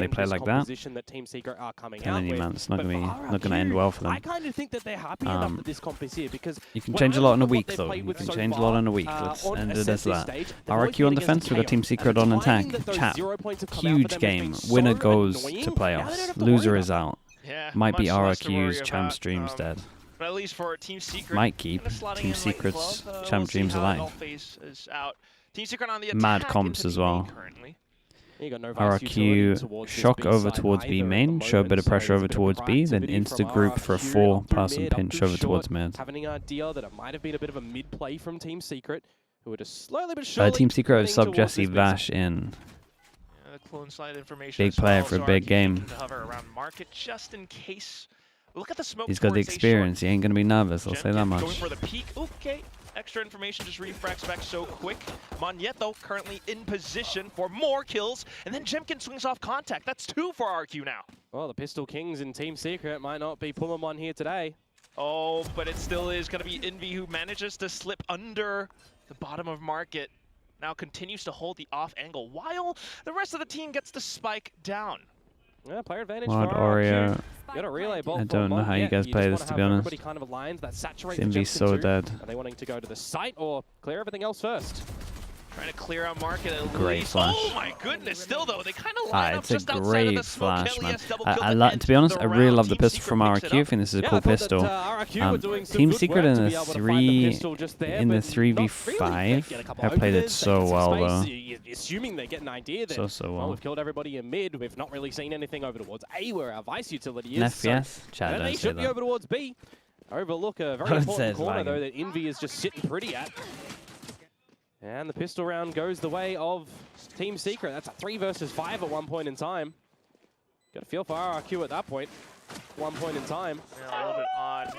play like that, that Team Secret are coming then out any with. man, it's not But going for to end well for them. I kind of think that they're happy enough that this comp is here because You can when change I a lot look in a at what week, they've though. played You with can so change a lot far, in a week. Let's on end it Ascent as this that. stage, they've always RRQ on been defense, against we've got Team Chaos. Secret And on the attack. timing that those Chat. 0 points have come out for Huge them has game. been Winner so goes annoying. to Now they don't playoffs. have to worry Loser about is out. Yeah, Might be much less to worry RRQ's Champ about, Streams dead. But at least for Team Secret, Might keep kinda slotting Team in like Secret's 12, Champ we'll see Dreams how alive. Golf Phase is out. Team Secret on the attack Mad into comps as B main well. currently. You got no vice utility towards RRQ this shock B over side towards B either at main, the show a bit moment, of so pressure there's over a bit of towards B, then proactivity insta from group for a RRQ four up through person mid, up pinch through over short, towards mid. having an idea that it might have been a bit of a mid play from Team Secret, who are just slowly but surely Team Secret have getting sub towards Jesse this big Vash in. Yeah, the clone slide information Big as player well, for a so big RRQ game. looking to hover around market just in case. Look at the smoke. He's got the towards A short. experience. He ain't going to be nervous, I'll say that Going much. for the peak. Okay. Extra information just refracts back so quick. Magneto currently in position for more kills. And then Jemkin swings off contact. That's 2 for RQ now. Well, the Pistol Kings in Team Secret might not be pulling one here today. Oh, but it still is going to be Envy who manages to slip under the bottom of market. Now continues to hold the off angle while the rest of the team gets the spike down. Yeah, player advantage Mod for Oreo. RRQ. Got a relay bolt I don't know how you guys play this, to be honest. Everybody kind of aligns that saturates Simbi's so dead. Are they wanting to go to the site or clear everything else first? Trying to clear out market at Great least. flash. Oh my goodness! Still though, they kind of line up It's a just outside of the great smoke. flash, man. To be honest, I really round. love the Team pistol Secret from picks it RRQ. I up. think this is a Yeah, cool I thought pistol. that, RRQ were doing some Team good Secret work in to the be able to find the 3 pistol just there, in the but not really. They 3v5 get a couple have played it overs, so they get some well space. though. You're assuming they get an idea that So well, well. we've killed everybody in mid. We've not really seen anything over towards A where our vice utility An is. FPS? Chad, Then don't they say should be that. over towards B. Overlook a very Don't say important it's corner lagging. though that Envy is just sitting pretty at. And the pistol round goes the way of Team Secret. That's a 3 versus 5 at one point in time. Got a feel for RRQ at that point. One point in time. Yeah, a little bit odd.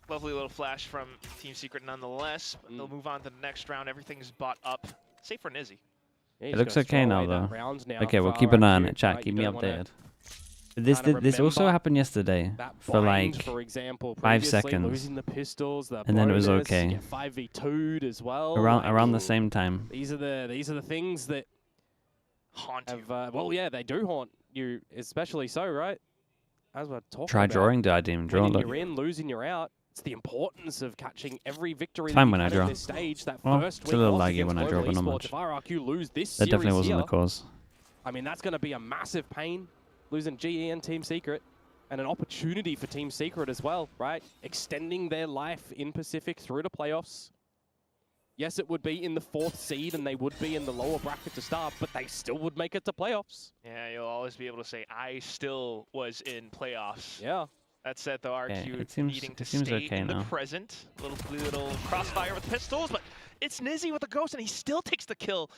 Lovely little flash from Team Secret nonetheless. But they'll move on to the next round. Everything's bought up. Safe for Nizzy. Yeah, It he's looks gonna okay throw now away that though. round now Okay, we'll for keep an eye on RRQ, it. Chat, right? keep You me don't wanna updated. This also remember happened yesterday that for bind, like for example, 5 previously seconds. losing the pistols, the And then it was bonus, okay. you get 5v2'd as well. around the Like, same time. These are the things that Haunt you. have well, yeah, they do haunt you, especially so, right? As we're talking Try about, drawing, did I didn't draw? winning Look. you're in, losing you're out. It's the importance of catching every victory Fine that when you I had draw. at this stage. That Well, first it's a little win laggy when I draw, but not much. If RRQ lose this That series definitely wasn't here, the cause. I mean, that's going to be a massive pain, losing GE and Team Secret, and an opportunity for Team Secret as well, right? Extending their life in Pacific through to playoffs. Yes, it would be in the 4th seed, and they would be in the lower bracket to start, but they still would make it to playoffs. Yeah, you'll always be able to say, I still was in playoffs. Yeah. That said, though, RQ it seems- needing to it seems stay okay in the now. present. Little crossfire with pistols, but it's Nizzy with the ghost, and he still takes the kill.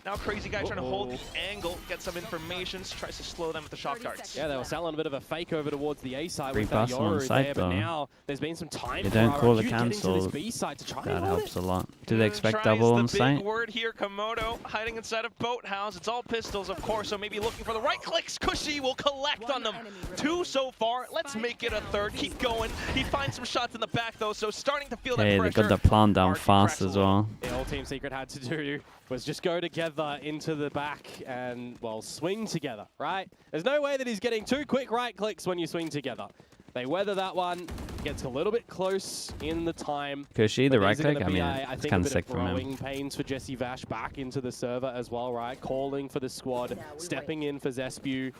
Now Crazy Guy trying to hold the angle, get some information, tries to slow them with the shock darts. Yeah, they were selling a bit of a fake over towards the A side Free with that pass on Yoru site, there, though. but now there's been some time You for don't call RRQ it to get into this cancelled. B side to try That and hold helps it. a lot. Do they expect Tries double on the site? big word here, Komodo, hiding inside of Boathouse. It's all pistols, of course, so maybe looking for the right clicks. Cushy will collect on them. 2 so far. Let's make it a 3rd. Keep going. He finds some shots in the back, though, so starting to feel that Hey, they pressure. got the plan down RQ fast cracks a as little. well. Yeah, all Team Secret had to do was just go together into the back and, well, swing together, right? There's no way that he's getting 2 quick right clicks when you swing together. They weather that one, gets a little bit close in the time. Cushy, the But right these are click? gonna I be, mean, I it's think kind a of bit sick from him. growing pains for Jesse Vash back into the server as well, right? Calling for the squad, stepping in for Zespew,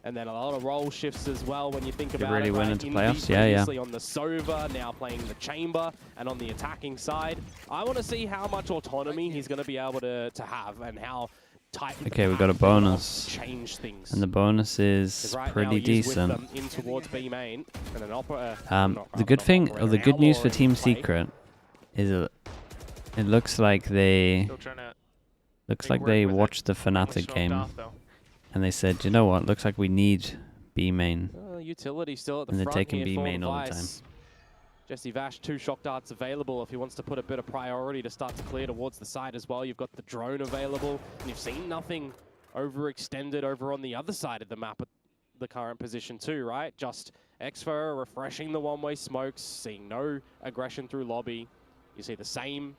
and then a lot of role shifts as well when you think about really it. went Right? into Envy playoffs? Yeah, yeah. previously on the Sova, now playing the Chamber, and on the attacking side. I want to see how much autonomy he's going to be able to have and how tight. Okay, we got a bonus. Change things. And the bonus is Right now pretty he is with decent. them in towards B main, and an The good thing, or the good news for Team Secret is it looks like they Still trying to looks make like they work with it. watched the Definitely Fnatic smoked game off, though. and they said, you know what, looks like we need B main. Utility still at the And they're front taking here B for main all the Vice. Jesse Vash, 2 shock darts available if he wants to put a bit of priority to start to clear towards the side as well. You've got the drone available, and you've seen nothing overextended over on the other side of the map at the current position too, right? Just Exfer refreshing the one-way smokes, seeing no aggression through lobby. You see the same,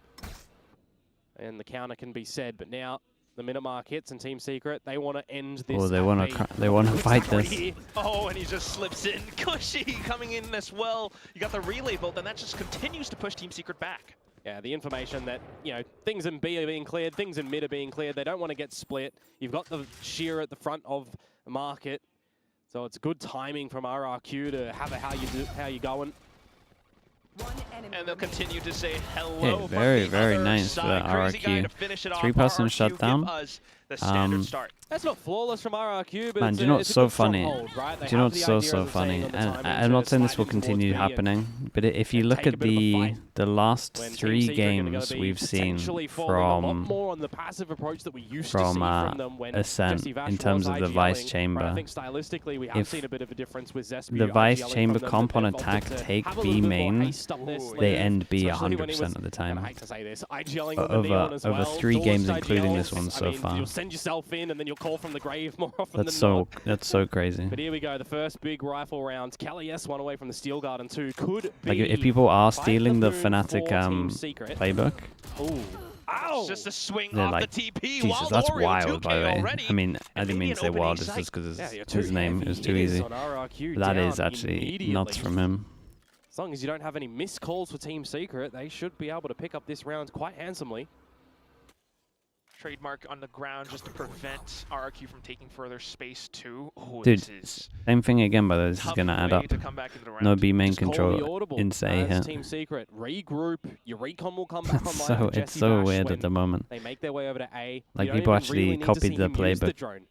and the counter can be said, but now the minute mark hits and Team Secret, they want to end this. Oh, they want to fight this. Oh, and he just slips in. Cushy coming in as well. You got the relay bolt, and that just continues to push Team Secret back. Yeah, the information that, you know, things in B are being cleared, things in mid are being cleared. They don't want to get split. You've got the shear at the front of the market. So it's good timing from RRQ to have a how you going. And they'll continue to say hello. Okay, very nice for RRQ. 3-person shutdown. The standard start. That's not flawless from RRQ, but Man, do you know what's so funny? Do you know what's so funny? And I'm not saying this will continue happening, but if you look at the last 3 games we've seen from Ascent in terms of the Vice Chamber, if the Vice Chamber comp on attack take B main, they end B 100% of the time. Over 3 games, including this one so far. Send yourself in and then you'll call from the grave more often than not. That's so crazy. But here we go, the first big rifle round. Kelly S one away from the Steel Guard and 2 could be. Like if people are stealing the Fnatic playbook, it's just a swing they're off like, the TP. Jesus, that's wild, by the way. I mean, I didn't mean to say wild, it's just because his name is too easy. That is actually nuts from him. As long as you don't have any missed calls for Team Secret, they should be able to pick up this round quite handsomely. Trademark on the ground just to prevent RRQ from taking further space too. Oh, dude, same thing again, by the way. This is going to add up. No B main control in say here. Team Secret, regroup. Your recon will come back online. It's so weird at the moment. They make their way over to A. Like people actually copied the playbook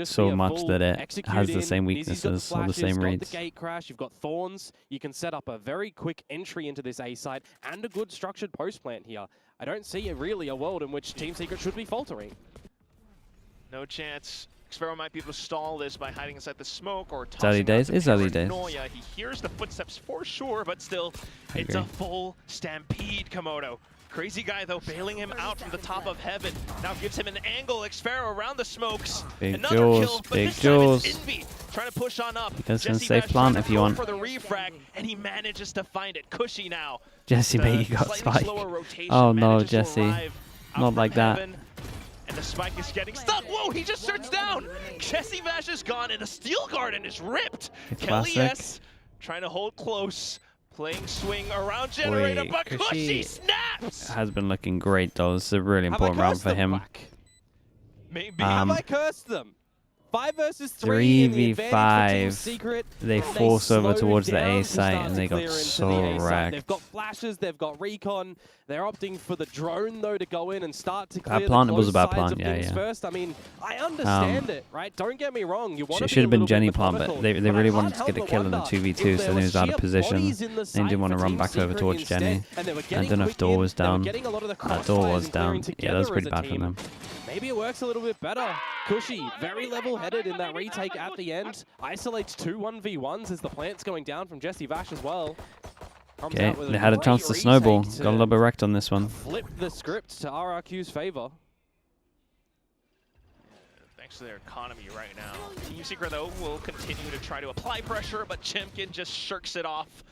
so much that it has the same weaknesses or the same reads. The gate crash, you've got Thorns. You can set up a very quick entry into this A site and a good structured post plant here. I don't see really a world in which Team Secret should be faltering. No chance. Xpero might be able to stall this by hiding inside the smoke or tossing early days. It's early days. He hears the footsteps for sure, but still, it's a full stampede, Komodo. Crazy guy, though, bailing him out from the top of heaven. Now gives him an angle. Xpero around the smokes. Another kill, but this time it's Envy trying to push on up. You guys can safe plant if you want. For the refrag, and he manages to find it. Cushy now. Jesse, mate, you got spike. Oh no, Jesse. Not like that. And the spike is getting stuck. Whoa, he just searched down. Jesse Vash is gone, and the Steel Garden is ripped. Kelly S trying to hold close. Playing swing around generator, but Cushy snaps! Has been looking great, though. This is a really important round for him. Maybe. Have I cursed them? 5 versus 3 3v5. They force over towards the A site and they got so wrecked. They've got flashes, they've got recon. They're opting for the drone though to go in and start to clear that plant the was a bad sides plant, of things first. I mean, I understand it, right? Don't get me wrong. You want should have been Jenny plant, but they really wanted to get a kill in the 2v2, so he was out of position. They didn't want to run back over towards Jenny. I don't know if door was down. Door was down. Yeah, that was pretty bad from them. Maybe it works a little bit better. Cushy, very level-headed in that retake at the end. Isolates 2 1v1s as the plant's going down from Jesse Vash as well. Okay, they had a chance to snowball. Got a little bit wrecked on this one. Flip the script to RRQ's favor. Thanks to their economy right now. Team Secret, though, will continue to try to apply pressure, but Chimkin just shirks it off.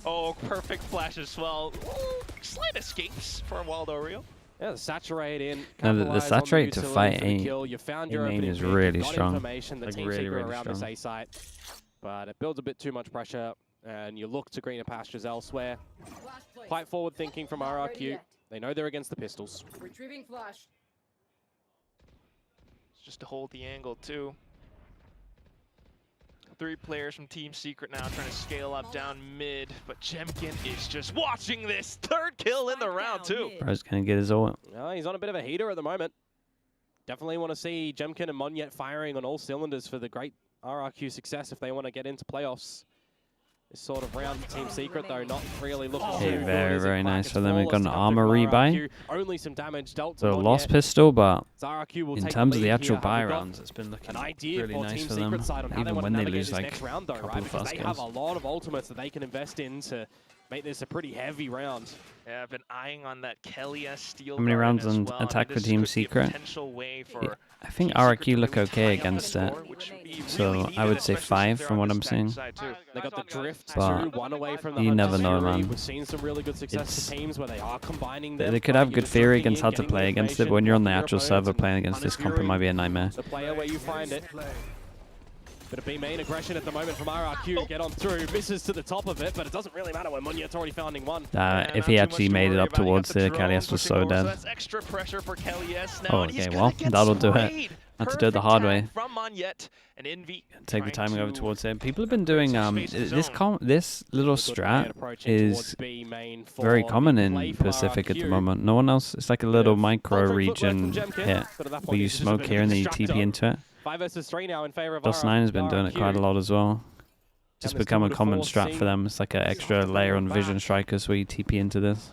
Oh, perfect flash as well. Ooh, slight escapes for Waldo Real. Yeah, the saturate in. No, the saturate to fight you found your main is really strong. Information, the like Team really around strong. this A site, but it builds a bit too much pressure, and you look to greener pastures elsewhere. Quite forward thinking from RRQ. They know they're against the pistols. Retrieving flash. It's just to hold the angle too. 3 players from Team Secret now trying to scale up down mid, but Jemkin is just watching this. 3rd kill in the round too. Bro's gonna get his ult. No, he's on a bit of a heater at the moment. Definitely want to see Jemkin and Monyet firing on all cylinders for the great RRQ success if they want to get into playoffs. This sort of round for Team Secret, though, not really looking too good. Very nice for them. We've got an armor rebuy. Only some damage dealt to So lost pistol, but in take terms of the actual here. buy rounds, it's been looking really nice for them. Even when they lose like a couple of fast They kills. have a lot of ultimates that they can invest in to make this a pretty heavy round. Yeah, I've been eyeing on that Kelly steel. How many rounds on well. attack for Team Secret? Yeah, I think RRQ look okay against it. So I would say 5 from what I'm seeing. They got the drift But too, one away from the you never Hunter's know, Fury. man. We've seen some really good success for teams where they are combining them. They could have good theory against how to play against it, but when you're on the actual server playing against this comp, it might be a nightmare. The player where you find it. Bit of B main aggression at the moment from RRQ. Get on through, misses to the top of it, but it doesn't really matter when Munyet's already founding one. If he actually made it up towards the Kalias was so dead. That's extra pressure for Oh, okay, well, that'll do it. Had to do it the hard way. From Munyet and Envy. Take the timing over towards him. People have been doing this little strat is very common in Pacific at the moment. No one else. It's like a little micro region hit where you smoke here and then you TP into it. 5 versus 3 now in favor of DOS9 has been doing it quite a lot as well. Just become a common strat for them. It's like an extra layer on Vision Strikers where you TP into this.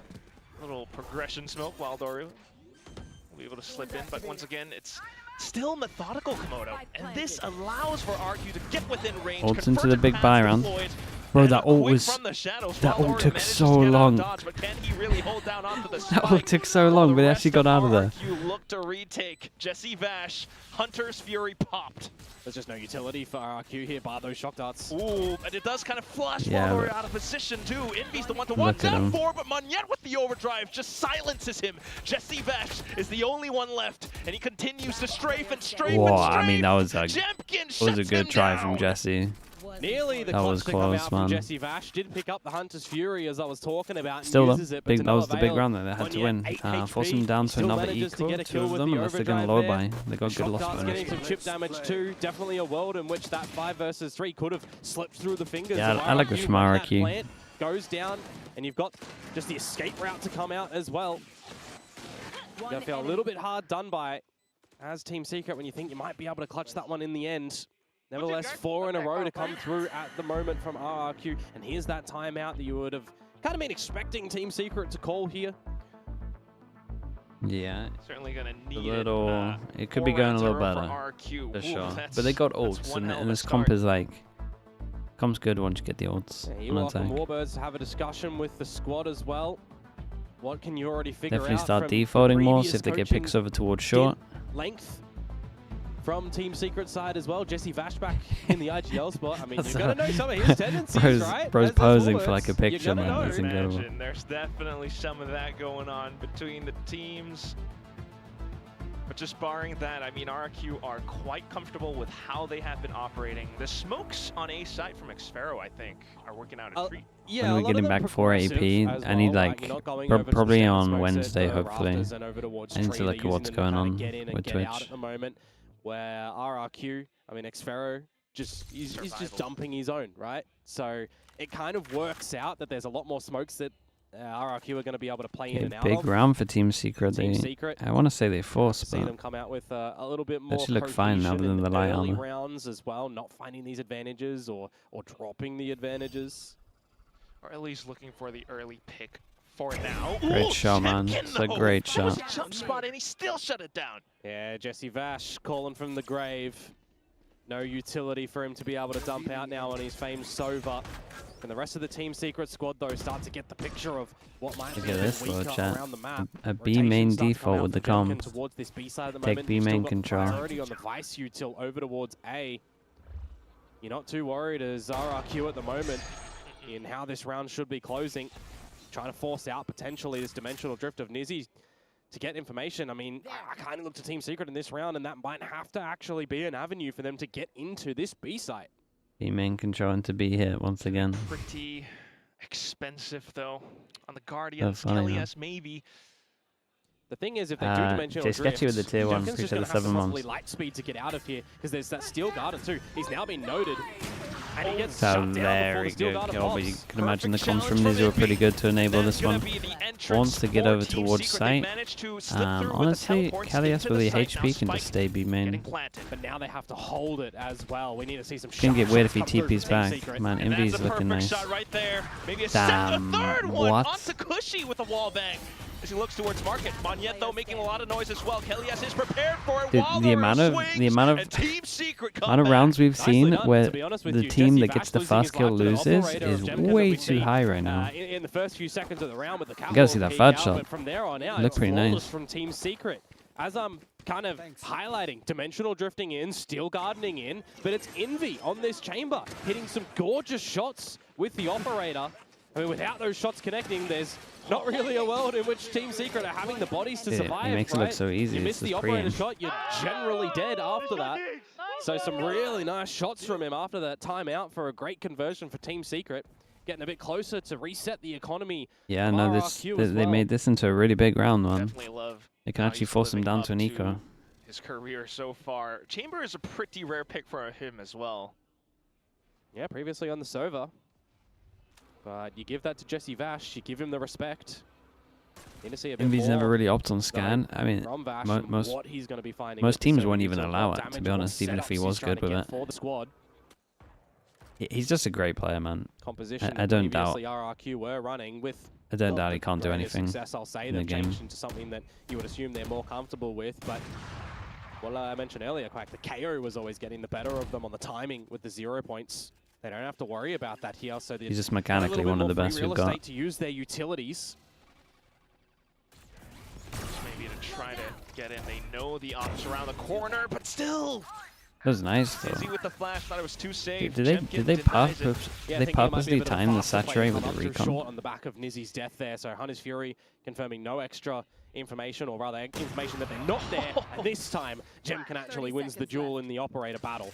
Little progression smoke while Doru will be able to slip in, but once again, it's still methodical, Komodo, and this allows for RQ to get within range. Ults into the big buy round. Bro, that ult was... That ult took so long. That ult took so long, but he actually got out of there. Look to retake. Jesse Vash, Hunter's Fury popped. There's just no utility for RRQ here, bar those shock darts. Ooh, and it does kind of flush Valor out of position too. Envy's the one to one down 4, but Munyet with the overdrive just silences him. Jesse Vash is the only one left, and he continues to strafe and strafe and strafe. I mean, that was a good try from Jesse. Nearly the clutch to come out from Jesse Vash. Did pick up the Hunter's Fury as I was talking about. Still, that was the big round that they had to win. Force them down to another equal, 2 of them, unless they're going to low buy. They got good loss bonus. Getting some chip damage too. Definitely a world in which that 5 versus 3 could have slipped through the fingers. Yeah, I like this from RRQ. Goes down, and you've got just the escape route to come out as well. You're going to feel a little bit hard done by as Team Secret when you think you might be able to clutch that one in the end. Nevertheless, 4 in a row to come through at the moment from RRQ. And here's that timeout that you would have kind of been expecting Team Secret to call here. Yeah. Certainly going to need it could be going a little better, for sure. But they got ults, and this comp is like... Comp's good once you get the ults. Yeah, you welcome Warbirds to have a discussion with the squad as well. What can you already figure out? Definitely start defaulting more, see if they get picks over towards short. Length from Team Secret side as well. Jesse Vash back in the IGL spot. I mean, you've got to know some of his tendencies, right? Bro's posing for like a picture, man. That's incredible. There's definitely some of that going on between the teams. But just barring that, I mean, RRQ are quite comfortable with how they have been operating. The smokes on A side from Xfero, I think, are working out a treat. Yeah, when we're getting back 4 AP, I need like, probably on Wednesday, hopefully. I need to look at what's going on with Twitch. At the moment, where RRQ, I mean, Xfero, he's just dumping his own, right? So it kind of works out that there's a lot more smokes that RRQ are going to be able to play in and out. Big round for Team Secret. I want to say they force, but see them come out with a little bit more. Actually look fine now than the light armor. Rounds as well, not finding these advantages or dropping the advantages, or at least looking for the early pick for now. Great shot, man. It's a great shot. Jump spot, and he still shut it down. Yeah, Jesse Vash calling from the grave. No utility for him to be able to dump out now on his famed Sova. And the rest of the Team Secret squad, though, start to get the picture of what might be around the map. A B main default with the comp. Take B main control. Priority on the Vice util over towards A. You're not too worried as RRQ at the moment in how this round should be closing. Trying to force out potentially this dimensional drift of Nizzy to get information. I mean, I kind of look to Team Secret in this round, and that might have to actually be an avenue for them to get into this B site. B main control into B hit once again. Pretty expensive though on the Guardians. Kalias maybe. The thing is, if they do dimensional drift, sketchy with the tier 1, appreciate the 7 months. Light speed to get out of here because there's that Steel Garden too. He's now been noted, and he gets shut down before the Steel Garden pops. But you can imagine the comms from Nizzy were pretty good to enable this one. Wants to get over towards site. Honestly, Kalias with the HP can just stay B main. But now they have to hold it as well. We need to see some. Can get weird if he TP's back. Man, Envy's looking nice. Damn, what? Onto Cushy with a wall bang. as he looks towards market. Monyet, though, making a lot of noise as well. Kellyas is prepared for it. Dude, the amount of Team Secret rounds we've seen where the team that Jesse gets the Vash fast kill loses is way too high right now. In the first few seconds of the round with the You gotta see that third shot. But from there on out, Looked pretty nice from Team Secret. As I'm kind of highlighting, dimensional drifting in, steel gardening in, but it's Envy on this chamber, hitting some gorgeous shots with the operator. I mean, without those shots connecting, there's not really a world in which Team Secret are having the bodies to survive. He makes it look so easy. You miss the operator shot, you're generally dead after that. So some really nice shots from him after that timeout for a great conversion for Team Secret. Getting a bit closer to reset the economy. Yeah, no, they made this into a really big round, man. Definitely love. They can actually force him down to an eco. His career so far. Chamber is a pretty rare pick for him as well. Yeah, previously on the Sova. But you give that to Jesse Vash, you give him the respect. Envy's never really opted on scan. I mean, most teams won't even allow it, to be honest, even if he was good with it. He's just a great player, man. I don't doubt. RRQ were running with I don't doubt he can't do anything I'll say in the game. Into something that you would assume they're more comfortable with, but well, I mentioned earlier, Quack, the KO was always getting the better of them on the timing with the 0 points. They don't have to worry about that here, so he's just mechanically one of the best we've got. To use their utilities. Maybe to try to get in. They know the ops around the corner, but still. That was nice though. Dizzy with the flash, thought it was too safe. Did they purposely time the saturate with the recon? Short on the back of Nizzy's death there, so Hunter's Fury confirming no extra information, or rather information that they're not there. And this time, Jemkin actually wins the duel in the operator battle.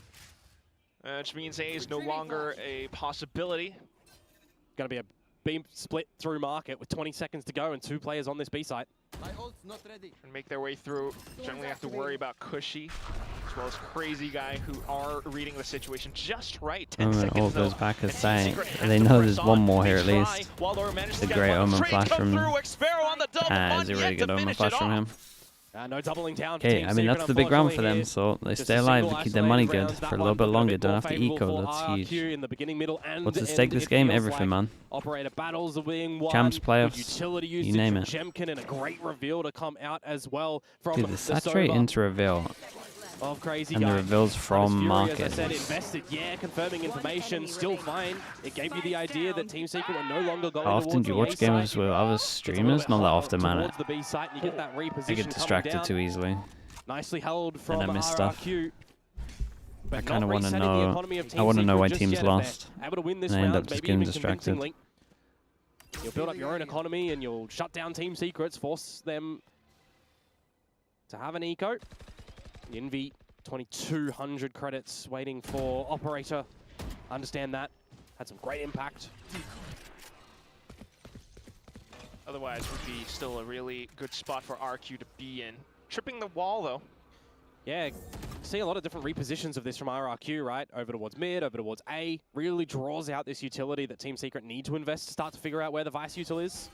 Which means A is no longer a possibility. Going to be a beam split through market with 20 seconds to go and 2 players on this B site. And make their way through. Generally have to worry about Cushy, as well as Crazy Guy, who are reading the situation just right. 10 seconds all goes back as saying, they know there's one more here at least. The great Omen flash from him. It's a really good Omen flash from him. No doubling down. Okay, I mean, that's the big round for them, so they stay alive, they keep their money good for a little bit longer, don't have to eco, that's huge. What's at stake this game? Everything, man. Operator battles are being won. Champs, playoffs, you name it. Jemkin and a great reveal to come out as well from the saturate into reveal. Of Crazy and the reveals from market. As I said, invested, yeah, confirming information, still fine. It gave you the idea that Team Secret were no longer going. How often do you watch games with other streamers? Not that often, man. I get distracted too easily. Nicely held from and I miss stuff. I kind of want to know. I want to know why teams lost. And I end up just getting distracted. You'll build up your own economy and you'll shut down Team Secrets, force them to have an eco. Envy, 2,200 credits waiting for Operator. Understand that. Had some great impact. Otherwise, would be still a really good spot for RQ to be in. Tripping the wall, though. Yeah, see a lot of different repositions of this from RRQ, right? Over towards mid, over towards A. Really draws out this utility that Team Secret need to invest to start to figure out where the Vice util is.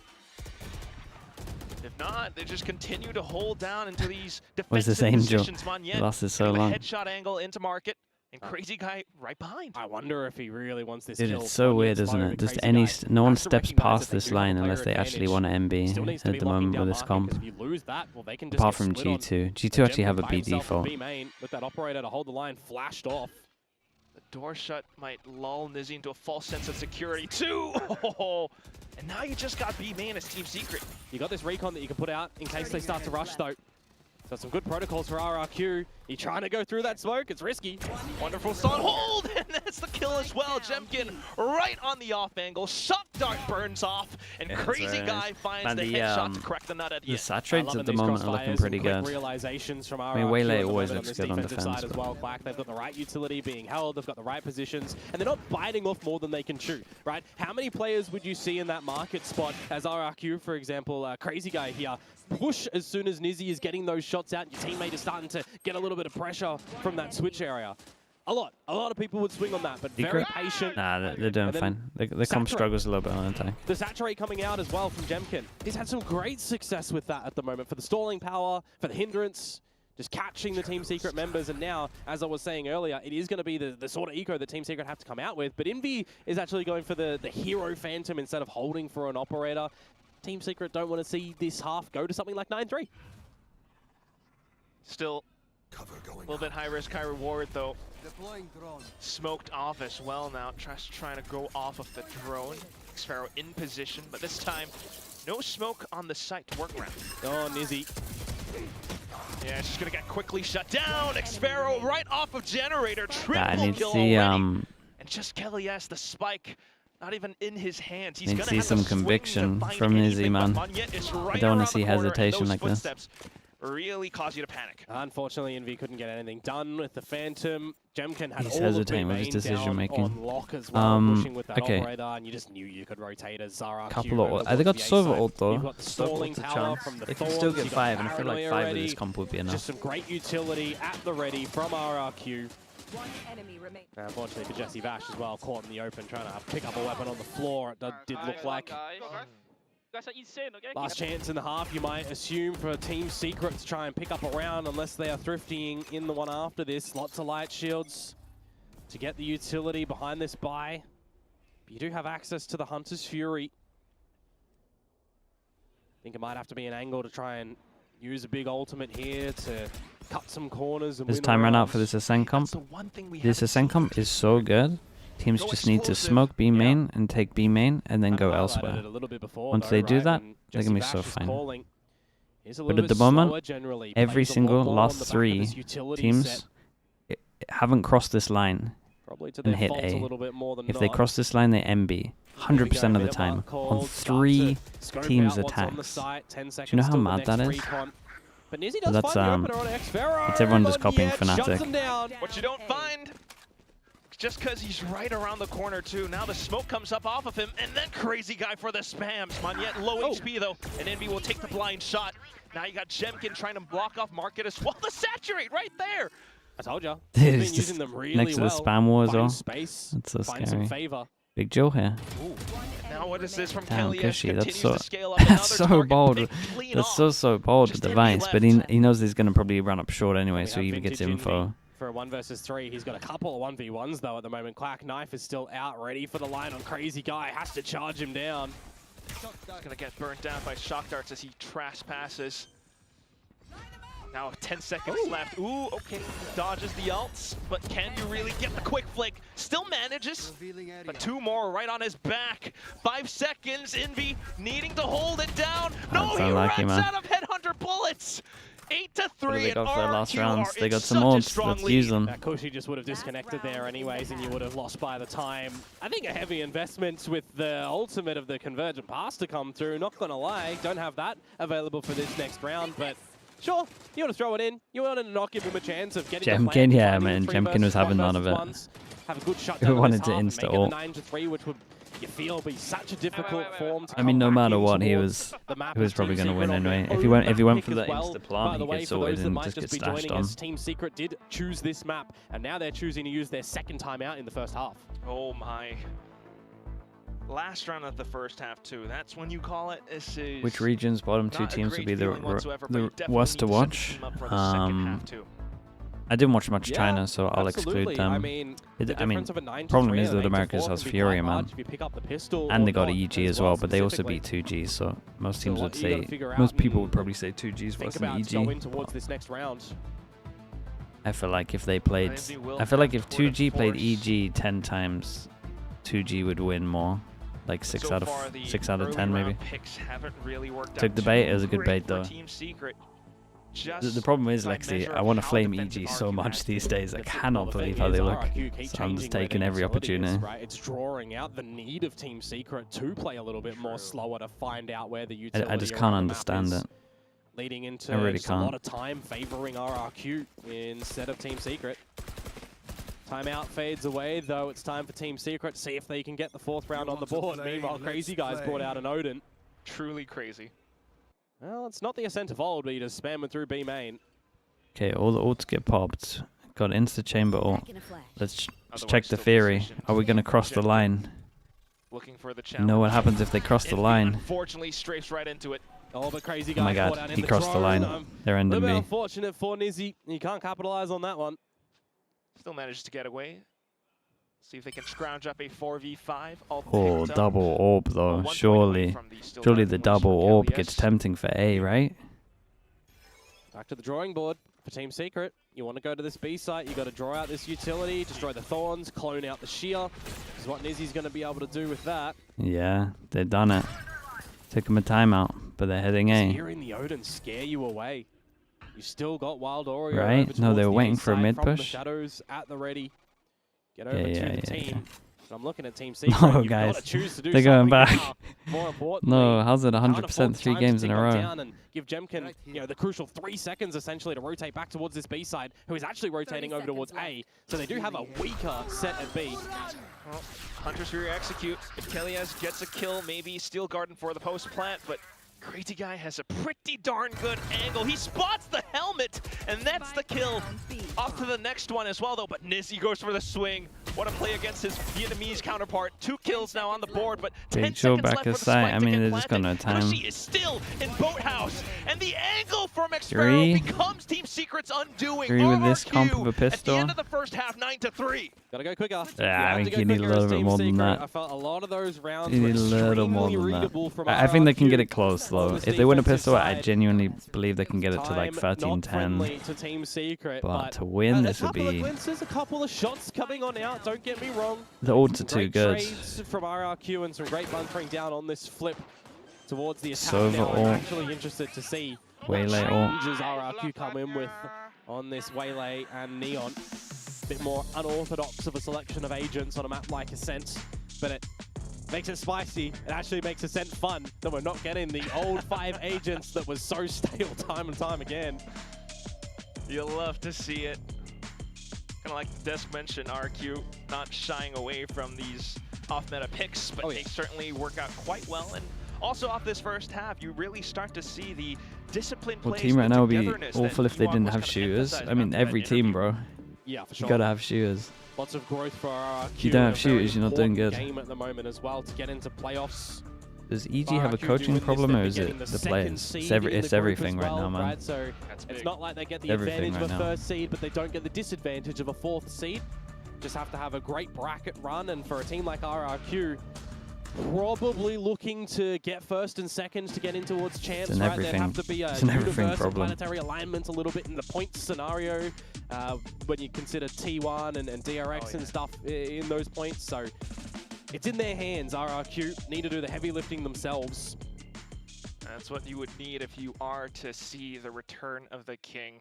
If not, they just continue to hold down into these defensive Where's this Angel? Monyet, lost it so long. Headshot angle into market, and Crazy Guy right behind. I wonder if he really wants this Dude, kill. it's so weird, isn't it? Just no one steps past this line unless they actually want to MB at the moment with this comp. Apart from G2. G2 actually have a B default. With that operator to hold the line flashed off. The door shut might lull Nizzy into a false sense of security too. Oh, and now you just got B main as Team Secret. You got this recon that you can put out in case they start to rush though. So some good protocols for RRQ. You trying to go through that smoke? It's risky. Wonderful stun hold, and that's the kill as well. Jemkin right on the off angle. Shock dart burns off, and Crazy Guy finds the headshot to correct the nut at the end. The saturates at the moment are looking pretty good. I mean, Waylay always looks good on defense. As well. They've got the right utility being held, they've got the right positions, and they're not biting off more than they can chew, right? How many players would you see in that market spot as RRQ, for example, Crazy Guy here, push as soon as Nizzy is getting those shots out, and your teammate is starting to get a little bit of pressure from that switch area. A lot of people would swing on that, but very patient. Nah, they're doing fine. The comp struggles a little bit on attack. The saturate coming out as well from Jemkin. He's had some great success with that at the moment, for the stalling power, for the hindrance, just catching the Team Secret members. And now, as I was saying earlier, it is going to be the sort of eco that Team Secret have to come out with, but Envy is actually going for the hero phantom instead of holding for an operator. Team Secret don't want to see this half go to something like 9-3. Still a little bit high risk, high reward though. Smoked off as well now. Trying to go off of the drone. Xpharaoh in position, but this time no smoke on the site to work around. Oh, Nizzy. Yeah, it's just gonna get quickly shut down. Xpharaoh right off of generator. I Triple need to kill see already. And just Kelly has the spike. Not even in his hands. He's need gonna to see have some to swing conviction to find from Nizzy, anything, man. but Monyet is right I don't want around to see the corner, and hesitation those like this. footsteps really cause you to panic. Unfortunately, Envy couldn't get anything done with the Phantom. Jemkin had He's all hesitating of with his B-main decision down making. on lock as well, pushing with that okay. operator, and you just knew you could rotate as RRQ. Couple of they got Sova ult though. You've got the stalling power from the They can Thorns, still get you've got 5, and I feel like Paranoia 5 ready. with this comp would be enough. Just some great utility at the ready from RRQ. One enemy remains. Unfortunately for Jesse Vash as well, caught in the open, trying to pick up a weapon on the floor. It did look like. You guys are insane, okay? Last chance in the half, you might assume, for Team Secret to try and pick up a round, unless they are thrifting in the one after this. Lots of light shields to get the utility behind this buy. But you do have access to the Hunter's Fury. I think it might have to be an angle to try and use a big ultimate here to cut some corners and This win time ran out rounds. for this Ascent comp. That's the one thing we This haven't Ascent seen. comp is so good. Teams No just need to explosive. smoke B main and take B main and then go Highlighted elsewhere. it a little bit before, Once though, they do right? that, And they're Jesse gonna be Vash so is fine. calling. He's a But little at the bit moment, slower generally, every plays a lot single more last on the back of 3 his utility teams set. haven't crossed this line Probably to and their hit fault a A. little bit more than If they not. cross this line, they MB. 100% of the time. On 3 teams attacks. Do you know how mad that is? But Nizzy does That's, find the opener on Xpharaoh. it's everyone just copying Monyet shuts Fnatic. him down. What you don't find, just because he's right around the corner too. Now the smoke comes up off of him, and then crazy guy for the spams. Monyet low HP though, and Envy will take the blind shot. Now you got Jemkin trying to block off Market as well. The saturate right there. I told you. Dude, He's been it's using just them really next to the well. spam war as Find well. space, That's so find scary. some favor. Big Joe here. Now what is this from Damn, Kelly? Cushy, that's Continues so to scale up another that's so target, bold. picked clean That's off. so bold with Just the Envy Vice, but left. he knows he's gonna probably run up short anyway, We so have he even gets Vintage info. Envy for a 1 versus 3. He's got a couple of 1v1s though at the moment. Quack Knife is still out, ready for the line on Crazy Guy. Has to charge him down. Gonna get burnt down by shock darts as he trespasses. Now 10 seconds left. Ooh, okay, dodges the ults, but can you really get the quick flick? Still manages, but 2 more right on his back. 5 seconds, Envy needing to hold it down. No, That's he unlucky, runs man. out of Headhunter bullets. 8-3, What do they and got for their last RRQ rounds? are They in got some such a ults. strong Let's lead. use them. That Cushy just would have disconnected there anyways, and you would have lost by the time. I think a heavy investment with the ultimate of the Convergent Pass to come through. Not gonna lie, don't have that available for this next round, but sure, you want to throw it in. You want to not give him a chance of getting the Jemkin, plant, yeah, finding man, the 3 Jemkin was versus 1 having none of versus it. ones, have a good shot Who down in wanted this to half and insta make it ult? the 9-3, which would, you feel, be such a difficult form to I mean, come no back matter in what, he towards was the map he was as probably Team going to win Secret on anyway. their If he own went map for pick the as well. insta By plant, the he way, gets for sorted those that and might just just gets be joining stashed on. us, Team Secret did choose this map, and now they're choosing to use their second timeout in the first half. Oh my. Last round of the first half too. That's when you call it. This is Which regions bottom 2 not a teams would great be the feeling whatsoever, but you definitely worst to need set the watch? team up for the second half too. I didn't watch much Yeah, China, so I'll absolutely. exclude them. I mean, It- the I mean, difference of a 9-3 problem is and that an Americas 8-4 has can be Fury, quite man. large if you pick up the pistol And or they got not EG as well well, but they also specifically. beat 2G, so most teams So would what you gotta say, figure out most people and would probably say 2G's Think worse than about EG. going towards this next round. I feel like if they played, Envy will I feel like if have toward 2G a played force. EG 10 times, 2G would win more, like 6 So out far, of the 6 out of early 10 maybe. round picks haven't really worked Took out the bait, too it was a good great bait for though. Team Secret. The problem is, by Lexi, measure I of want to how flame defensive EG so RRQ much has these been. days. I Well, cannot the believe thing how they is, look. RRQ keep So I'm just changing where taking their every utility is, opportunity. right? It's drawing out the need of Team Secret to play a little bit more slower to find out where the utility I just around can't the map understand is, it. leading into I really just a lot can't. of time favoring RRQ instead of Team Secret. Timeout fades away, though it's time for Team Secret to see if they can get the 4th round on the board. Meanwhile, Crazy Guys brought out an Odin. Truly crazy. Well, it's not the Ascent of old, but you just spam it through B main. Okay, all the ults get popped. Got insta chamber ult. Back in a flash. Let's Otherwise check the still theory. positioned. Are we going to cross the line? Looking for the You challenge. know what happens if they cross the Envy, line? Unfortunately, strafes right into it. Oh, but Crazy Oh Guy my caught god, out in he the crossed the drone. line. They're A ending little bit me. unfortunate for Nizzy. He can't capitalize on that one. Still manages to get away. See if they can scrounge up a 4v5. Oh, double orb though. Surely the double orb gets tempting for A, right? Back to the drawing board for Team Secret. You want to go to this B site, you got to draw out this utility, destroy the Thorns, clone out the Shear. This is what Nizzy's going to be able to do with that. Yeah, they've done it. Took them a timeout, but they're heading A. Hearing the Odin scare you away. You still got Wild Oreo. Right? No, they were waiting for a mid push. The shadows at the ready. Get over Yeah, to yeah, the team. yeah. But I'm looking at Team Secret. No, You've guys. got to choose to do They're going back. now. More importantly, No, how's it can't afford 100% the 3 time games to in a take them row? down and give Jemkin, the crucial 3 seconds essentially to rotate back towards this B side, who is actually rotating over towards A. So they do have a weaker set at B. Well, Hunter's Fury execute. If Kelias gets a kill, maybe Steel Garden for the post plant, but Crazy Guy has a pretty darn good angle. He spots the helmet, and that's the kill. Off to the next one as well, though, but Nizzy goes for the swing. What a play against his Vietnamese counterpart. 2 kills now on the board, but 10 seconds left for the spike to get just got no planted. time. Kushi is still in Boathouse, and the angle from Xfero becomes Team Secret's undoing. 3 with this comp of a at the pistol. end of the first half, 9-3. Gotta go quicker. Yeah, I think you need a little bit more than that. I felt a lot of those rounds You were need a little more extremely than readable that. from I think they can RRQ. get it close though. If they win a pistol, I genuinely believe they can get it to like Time not 13-10. friendly to Team Secret, But to win, this would a couple of be... glimpses, a couple of shots coming on out. Don't get me wrong. The ults are too Great good. trades from RRQ and some great bunkering down on this flip towards the attack. Sova Now I'm ult. actually interested to see Waylay what ult. changes RRQ come in with on this Waylay and Neon. Bit more unorthodox of a selection of agents on a map like Ascent, but it makes it spicy. It actually makes Ascent fun that we're not getting the old 5 agents that was so stale time and time again. You'll love to see it. Kind of like Desk mentioned, RRQ not shying away from these off-meta picks, but they certainly work out quite well. And also off this first half, you really start to see the discipline plays. Team right now would be togetherness that awful if they Ewok didn't was have gonna shooters. emphasize I mean, about every that team, interview. bro. Yeah, for You sure. gotta have shooters. Lots of growth for RRQ. If you don't have a very shooters, you're not doing important good. Game at the moment as well to get into playoffs. Does EG have a RRQ coaching doing problem, this, or they're is getting it the the second players? seed It's, in the it's group everything as right well, now, man. Brad, so That's it's big. not like they get the Everything advantage of right a now. first seed, but they don't get the disadvantage of a 4th seed. Just have to have a great bracket run, and for a team like RRQ, probably looking to get 1st and 2nd to get in towards champs, an right? There'd everything- have to be a it's an everything universe and problem. planetary alignment a little bit in the points scenario when you consider T1 and DRX and stuff in those points. So it's in their hands. RRQ need to do the heavy lifting themselves. That's what you would need if you are to see the return of the king.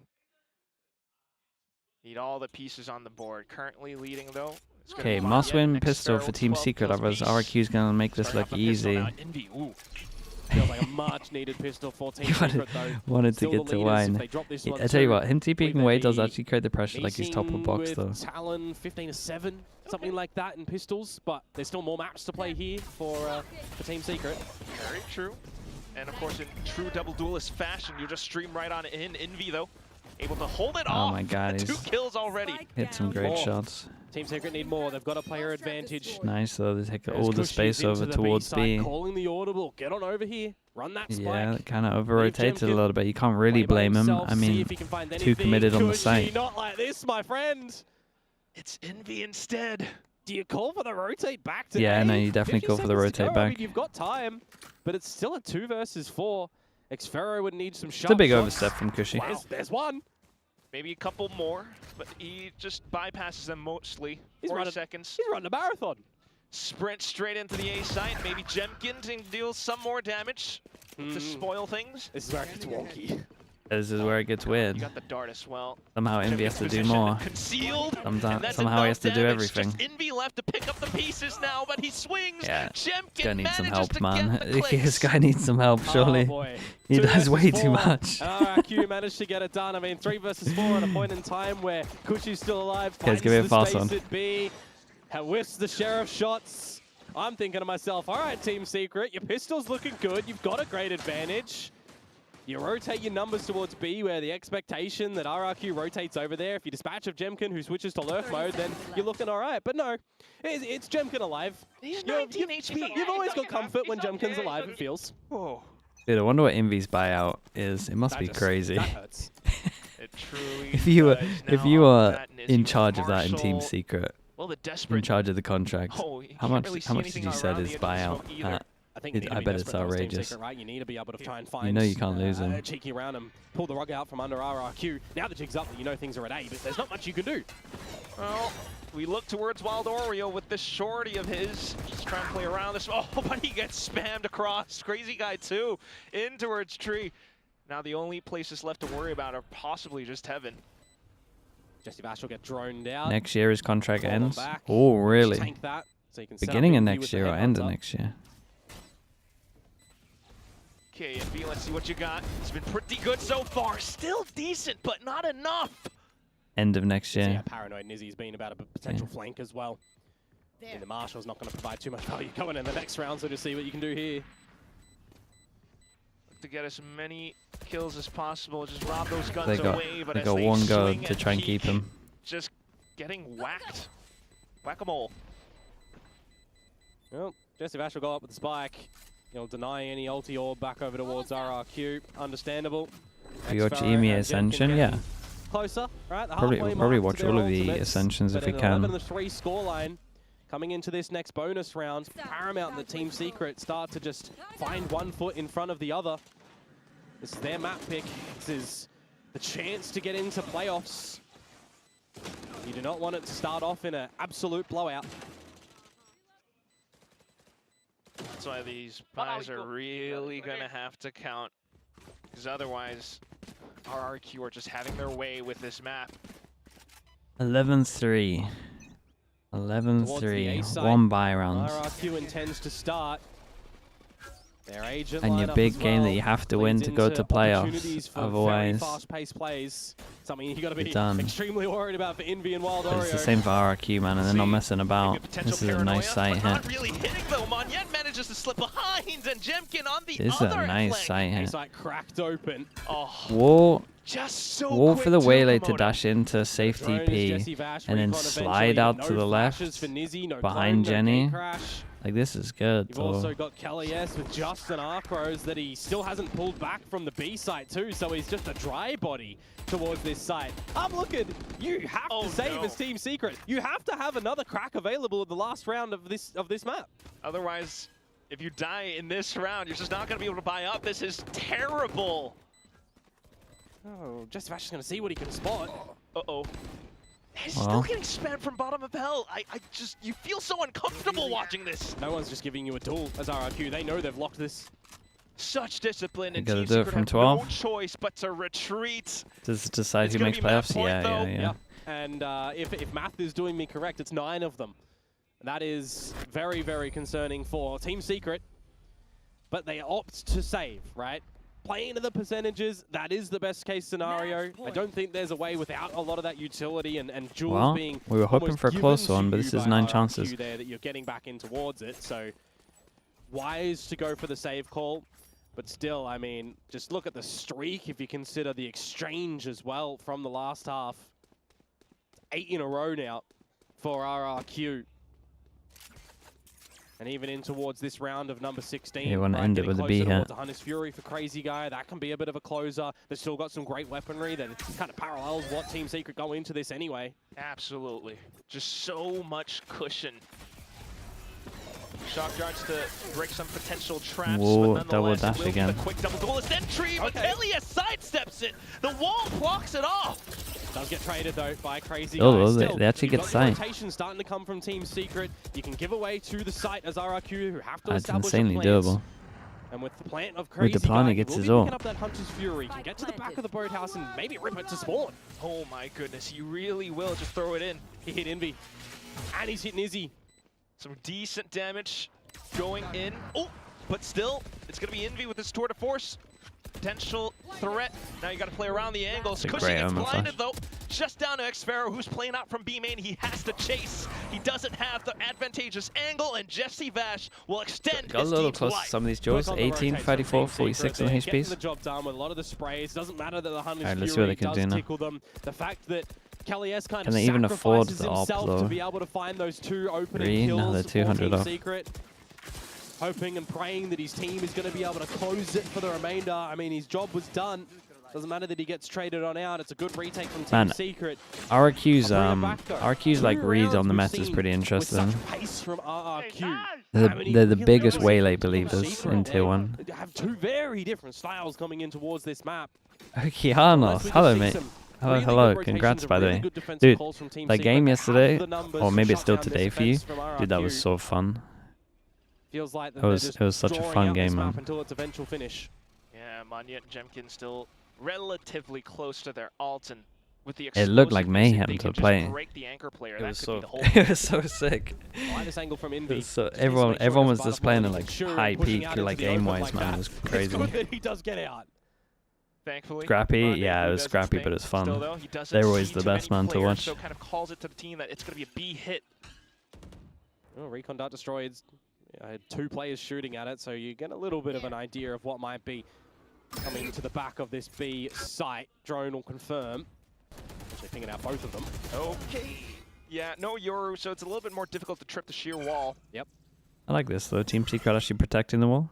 Need all the pieces on the board. Currently leading though. Okay, must-win pistol for Team Secret, otherwise RRQ's gonna make this look easy. Feels like a much-needed pistol for Team Secret, though. Wanted to Still get the to leaders. wine. If they drop this one I tell you too, what, him TPing believe away they'd does be actually create the pressure like he's top of box with though. Talon 15-7, something like that in pistols, but there's still more maps to play here for Team Secret. Very true. And of course, in true double duelist fashion, you just stream right on in. Envy though, able to hold it off. Oh my god, 2 he's kills already. hit some great More. shots. Team Secret need more. They've got a player advantage. Nice though, they take As all the Kushi space is into over the towards side, B. Calling the audible. Get on over here. Run that spike. Yeah, kind of over-rotated a Jemkin little bit. You can't really play by blame him. himself, I see mean, if he can find too anything. committed on the Kushi, site. Not like this, my friend. It's Envy instead. Do you call for the rotate back to Yeah, A? no, you definitely 50 go for the seconds to rotate go. I mean, back. you've got time, but it's still a 2 versus 4. Xfero would need some shots. It's a big overstep from Kushi. There's one. Maybe a couple more, but he just bypasses them mostly. He's 4 running- seconds. He's running a marathon. Sprint straight into the A site. Maybe Jemkin can deal some more damage to spoil things. This is where it gets wonky. This is where it gets You weird. got the dart as well. Somehow Envy has to do more. Concealed. Somehow he has to do everything. Just Envy left to pick up the pieces now, but he swings. Yeah, Jemkin gonna need some manages help, to man. get the This clicks. guy needs some help, Oh surely. boy. He 2 does versus way too 4. much. RRQ managed to get it done. I mean, 3 versus 4 at a point in time where Kushi's still alive. Guys, give me a finds fast the one. space at B. Whiffs the sheriff shots. I'm thinking to myself, all right, Team Secret, your pistol's looking good. You've got a great advantage. You rotate your numbers towards B, where the expectation that RRQ rotates over there. If you dispatch of Jemkin, who switches to lurk mode, then you're looking all right. But no, it's Jemkin alive. He's 19 HP. You've always got comfort when Jemkin's alive, it feels. Oh, Dude, I wonder what Envy's buyout is. It must That be just- crazy. That hurts. it truly If you does. if Now you off are that, Nizzy in charge of that in Team Marshall. Secret, Well, the desperate in charge of the contract. Oh, you How can't much? really How see much did anything you say around this the end of the buyout? smoke either. I think I bet it's outrageous. Secret, right? You need to be able to try and find You know you can't lose him. a cheeky round and pull the rug out from under RRQ. Now the jig's up, you know things are at A, but there's not much you can do. Well, we look towards Wild Oreo with this shorty of his. Just trying to play around this. Oh, but he gets spammed across. Crazy guy too, in towards tree. Now the only places left to worry about are possibly just heaven. Jesse Vash will get droned out. Next year his contract Fall ends. back. Oh, really? Tank that, so you can set up Beginning of Envy next with the year or end of headhunter. next year? Okay, Envy, let's see what you got. It's been pretty good so far. Still decent, but not enough. End of next So year. yeah, Paranoid Nizzy's been about a potential flank as well. And the Marshall's not going to provide too much value going in the next round, so just see what you can do here. To get as many kills as possible, just rob those guns They got, away. But they as got they one go swing to try and keep peek, him. Just getting whacked. Whack-a-mole. Well, Jesse Vash will go up with the spike. He'll deny any ulti orb back over towards RRQ. Understandable. We watch EME Ascension, yeah. Closer, right? The Probably halfway probably mark watch to their all of the ultimates, Ascensions if but we an can. 11-3 scoreline coming into this next bonus round. Paramount and the Team Secret start to just find one foot in front of the other. This is their map pick. This is the chance to get into playoffs. You do not want it to start off in an absolute blowout. That's why these buys are really going to have to count. Because otherwise, RRQ are just having their way with this map. 11-3. 11-3. One buy round. RRQ intends to start their agent And your lineup big as game that well you have to win leads to go into to playoffs. opportunities for Otherwise, very fast-paced plays. Something you got to be you're done. extremely worried about for Envy and Wild but it's the Oreo. same for RRQ, man, and they're not messing about. Maybe a potential This is a paranoia, nice sight but hit. not really hitting though. Monyen manages to slip behind, and Jemkin on the This is other a nice flank. sight hit. Sight cracked open. Oh, Whoa, just so whoa quick for the too, waylay to Komodo. dash into safety P, and then slide out to the left behind Jenny. Like, this is good. You've also got Kelly S with just an Arcros that he still hasn't pulled back from the B site too, so he's just a dry body towards this site. I'm looking. You have to save as Team Secret. You have to have another crack available in the last round of this map. Otherwise, if you die in this round, you're just not going to be able to buy up. This is terrible. Oh, Jesse Vash is going to see what he can spot. Uh-oh. He's still getting spammed from bottom of hell. You feel so uncomfortable watching this. No one's just giving you a duel as RRQ. They know they've locked this. Such discipline, and gotta Team do it Secret from have 12. no choice but to retreat. Does it decide It's who gonna makes be map playoffs? point, though. Yeah. And if math is doing me correct, it's 9 of them. That is very, very concerning for Team Secret. But they opt to save, right? Playing to the percentages, that is the best case scenario. I don't think there's a way without a lot of that utility and Jules Well, being we were hoping almost for a close given one, to but you this is by 9 RRQ chances. there that you're getting back in towards it. So wise to go for the save call. But still, I mean, just look at the streak if you consider the exchange as well from the last half. 8 in a row now for RRQ. And even in towards this round of number 16. You want to end it with a B hit. Hunter's Fury for Crazy Guy. That can be a bit of a closer. They've still got some great weaponry that kind of parallels what Team Secret go into this anyway. Absolutely. Just so much cushion. Shock darts to break some potential traps. Whoa, but double nonetheless, dash it will be again. the quick double duelist entry, but Elias sidesteps it. The wall blocks it off. Does get traded though by Crazy Oh, Guy. well, Still, they actually you've get got your sight. rotation starting to come from Team Secret. You can give away to the site as RRQ who have to That's establish insanely a plant. doable. And with the plant of Crazy the plan, Guy, he gets will his be ult. picking up that Hunter's Fury. Can get to the back of the boathouse and maybe rip it to spawn. Oh my goodness, you really will just throw it in. He hit Envy. And he's hitting Izzy. Some decent damage going in. Oh, but still, it's going to be Envy with his tour de force. Potential threat. Now you got to play around the angles. It's a Cushy great gets armor blinded flash. though. Just down to X-Pharaoh, who's playing out from B main. He has to chase. He doesn't have the advantageous angle, and Jesse Vash will extend Got a his little team to close to life. some of these Joes. 18, 34, 46 on Getting the HPs. job done with a lot of the sprays. Doesn't matter that the Hunter's Alright, let's see what Fury they can does do now. tickle them. The fact that Kelly S kind Can of they even afford sacrifices the op, himself though? to be able to find those 2 opening 3, kills now they're for 200 Team off. Secret. Hoping and praying that his team is going to be able to close it for the remainder. I mean, his job was done. Doesn't matter that he gets traded on out. It's a good retake from Team Secret. RRQ's like read on the meta is pretty interesting. Pace from RRQ. They're the biggest waylay believers in Tier 1. They have two very different styles coming in towards this map. Kianos, hello mate. Hello, congrats by the way. Dude, that game yesterday, or maybe it's still today for you, dude, that was so fun. Feels like it was such a fun game, man. Until its eventual finish. Yeah, Manya and Jemkin still relatively close to their ult, and with the it looked like mayhem to play. It was so sick. This angle from Envy. So everyone was just playing at like high peak, like aim-wise, man. It was crazy. He does get out. Thankfully, scrappy, yeah, it was scrappy, but it's fun. Still, though, they're always the best man to watch. So kind of calls it to the team that it's going to be a B hit. Oh, Recon Dart destroyed. I had 2 players shooting at it, so you get a little bit of an idea of what might be coming to the back of this B site. Drone will confirm. Actually pinging out both of them. Okay. Yeah, no Yoru, so it's a little bit more difficult to trip the sheer wall. Yep. I like this though. Team Secret actually protecting the wall.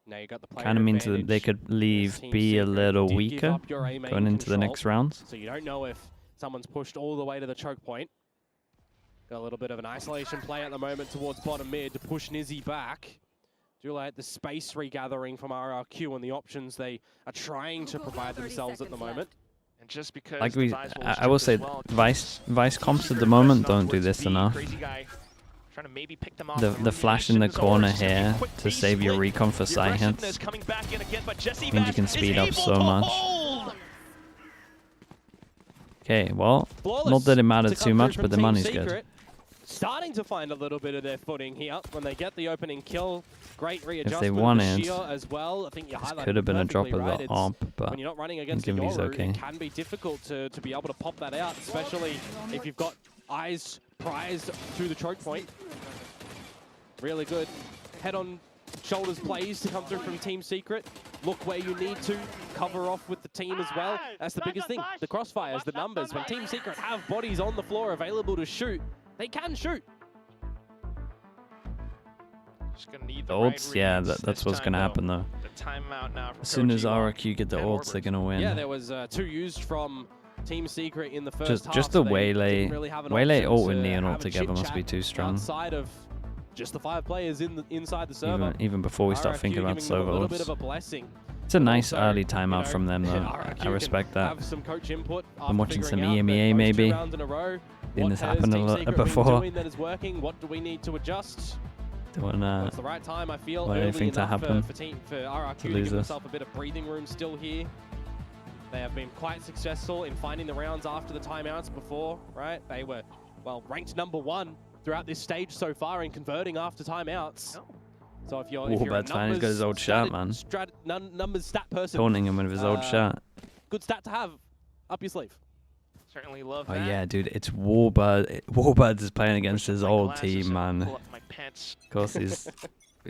Now you got the kind of means that they could leave B a little weaker going into the next rounds. So you don't know if someone's pushed all the way to the choke point. Got a little bit of an isolation play at the moment towards bottom mid to push Nizzy back. Do like the space regathering from RRQ and the options they are trying to provide themselves at the moment. And just because like I will say, Vice comps at the moment don't do this enough. Trying to maybe pick them off. The flash in the corner here to save your recon for side hits means you can speed up so much. Okay, well, not that it mattered too much, but the money's good. Starting to find a little bit of their footing here when they get the opening kill. Great readjustment. If they won it, as well. I think you highlighted could have been a drop of right. the AWP, but when you're not running against Yoru, okay. It can be difficult to be able to pop that out, especially if you've got eyes prized through the choke point. Really good head on shoulders plays to come through from Team Secret. Look where you need to cover off with the team as well. That's the biggest thing. The crossfires, the numbers. When Team Secret have bodies on the floor available to shoot, they can shoot. Just gonna need the ults, right, yeah, that's what's gonna happen though. The timeout now as soon as RRQ get the ults, they're gonna win. Yeah, there was 2 used from Team Secret in the first half. Just the so waylay ult and Neon ult together must be too strong. Outside of just the 5 players inside the server. Even before we start thinking about solo ults. Bit of a blessing. It's a nice early timeout from them though. I respect that. Some coach input I'm watching some EMEA maybe. Seen this happen a lot before. That is working. What do we need to adjust? It's the right time, I feel, anything to happen for RRQ to give themselves a bit of breathing room still here. They have been quite successful in finding the rounds after the timeouts before, right? They were, well, ranked #1 throughout this stage so far in converting after timeouts. Oh. So if you're a bad fan, he's got his old shot, man. Numbers stat person. Taunting him with his old shot. Good stat to have up your sleeve. Certainly love that. Oh yeah, dude, it's Warbird. Warbird is playing against his old team, man. Of course he's...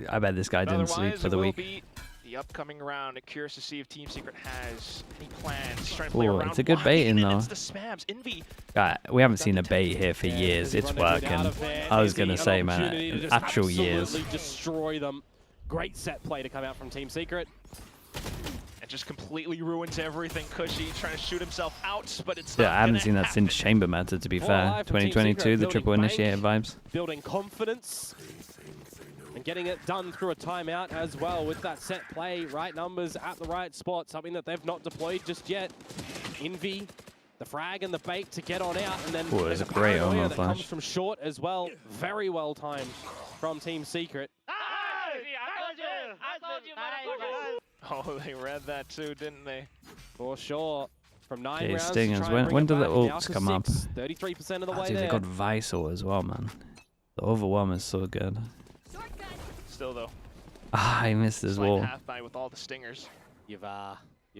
I bet this guy didn't sleep for the week. The upcoming round, curious to see if Team Secret has any plans. Trying to play around. It's a good bait in though. It's the spams. Envy. We haven't seen a bait here for years. It's working. I was gonna say, man, actual years. Destroy them. Great set play to come out from Team Secret. It just completely ruins everything. Cushy trying to shoot himself out, but it's I haven't seen that since Chamber Method, to be fair. 2022, the triple initiator vibes. Building confidence and getting it done through a timeout as well with that set play. Right numbers at the right spot, something that they've not deployed just yet. Envy, the frag and the bait to get on out, and then there's a great Omo that flash. Comes from short as well. Very well timed from Team Secret. Oh, they read that too, didn't they? For sure. From 9 okay, rounds Stingers. When do the ults come up? 33% of the way dude, there. they got Visor as well, man. The Overwhelm is so good. Still though. I missed his wall. Half by with all the stingers. You've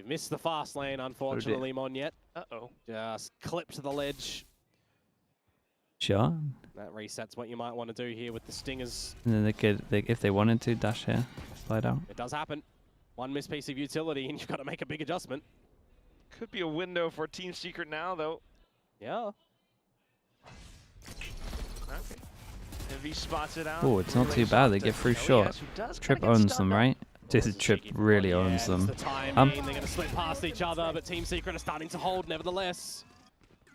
missed the fast lane, unfortunately, Monyet. Uh-oh. Just clipped the ledge. Sure. That resets what you might want to do here with the stingers. And then they could, if they wanted to, dash here, slide out. It does happen. One missed piece of utility, and you've got to make a big adjustment. Could be a window for Team Secret now, though. Yeah. Okay. Envy spots it out. Oh, it's not too bad. They get through short. Trip owns them, right? This trip really owns them. The timing. They're going to slip past each other, but Team Secret are starting to hold nevertheless.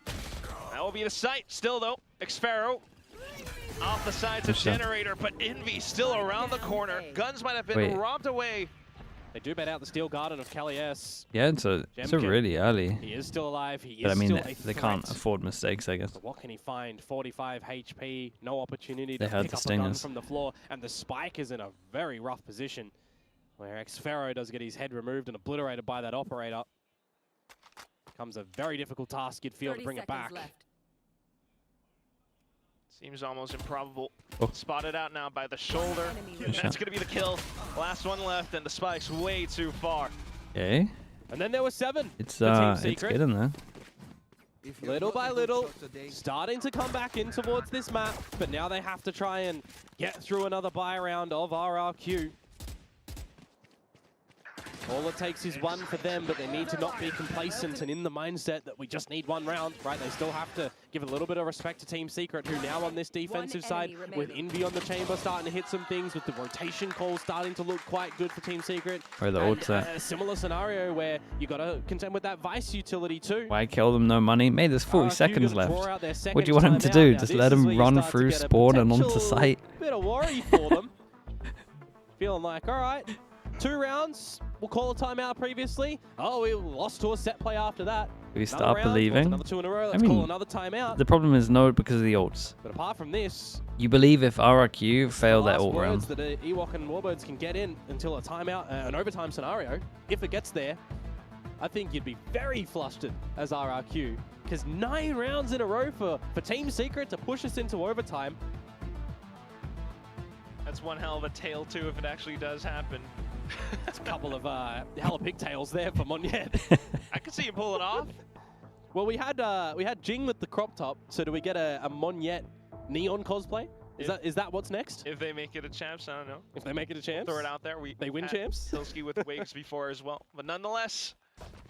That will be the sight still, though. Xfero off the sides of Generator, but Envy still around the corner. Guns might have been robbed away. They do bet out the Steel Garden of Kelly S. Yeah, it's a really early. He is still alive. He is but I mean, still they can't afford mistakes, I guess. But what can he find? 45 HP, no opportunity They to heard pick the up a gun stingers from the floor, and the Spike is in a very rough position, where Xfero does get his head removed and obliterated by that operator. Becomes a very difficult task, you'd feel, to bring it back. Left. Seems almost improbable. Spotted out now by the shoulder. That's going to be the kill. Last one left, and the Spike's way too far. Okay. And then there were 7. It's getting there. Little by little, starting to come back in towards this map, but now they have to try and get through another buy round of RRQ. All it takes is one for them, but they need to not be complacent and in the mindset that we just need one round, right? They still have to give a little bit of respect to Team Secret, who now on this defensive side, with Envy on the chamber starting to hit some things, with the rotation calls starting to look quite good for Team Secret. Where the ult's at. A similar scenario where you got to contend with that Vice utility too. Why kill them? No money. Mate, there's 40 seconds left. What do you want him to timeout do? now. Just This let is him where you run start to through get a spawn and onto potential site? Bit of worry for them. Feeling like, all right, 2 rounds. We'll call a timeout previously. Oh, we lost to a set play after that. We Another start round, believing. Another 2 in a row. Let's I mean, call another timeout. The problem is no because of the ults. But apart from this, You believe if RRQ fail their last ult round. words that Ewok and Warbirds can get in until a timeout, an overtime scenario. If it gets there, I think you'd be very flustered as RRQ, because 9 rounds in a row for Team Secret to push us into overtime. That's one hell of a tail, too, if it actually does happen. It's a couple of hella pigtails there for Monyet. I could see him pull it off. Well, we had Jing with the crop top, so do we get a Monyet neon cosplay? Is that what's next? If they make it a champs, I don't know. If they make it a champs? Throw it out there. They win champs? Silsky with Wigs before as well. But nonetheless,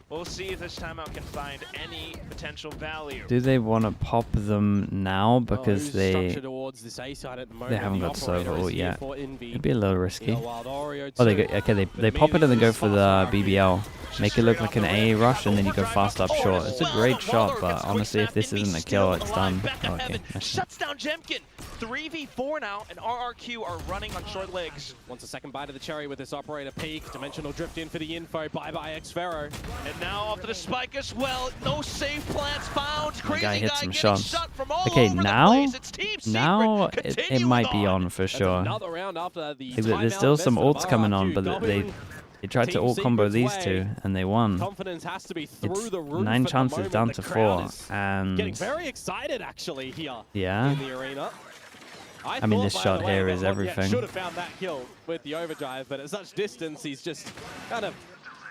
we'll see if this timeout can find any potential value. Do they want to pop them now because they haven't got Sova ult yet? It'd be a little risky. Oh, they pop it and then go for the BBL. Make it look like an A rush and then you go fast up short. It's a great shot, but honestly, if this isn't a kill, it's done. Oh, okay. Shuts down Jemkin. 3v4 now, and RRQ are running on short legs. Wants a second bite of the cherry with this operator peak. Dimensional drift in for the info. Bye-bye, Xfero. And now off to the Spike as well. No safe plants found. Crazy guy hit some shots. Shot from all Okay, over now, the place. It's Team Secret. it might be on for sure. Another round after the There's still some ults coming on, but they tried to ult combo these two and they won. Confidence has to be through the roof. 9 chances down to 4, and getting very excited actually here. Yeah. In the arena. I mean, this shot here is everything. Should have found that kill with the overdrive, but at such distance, he's just kind of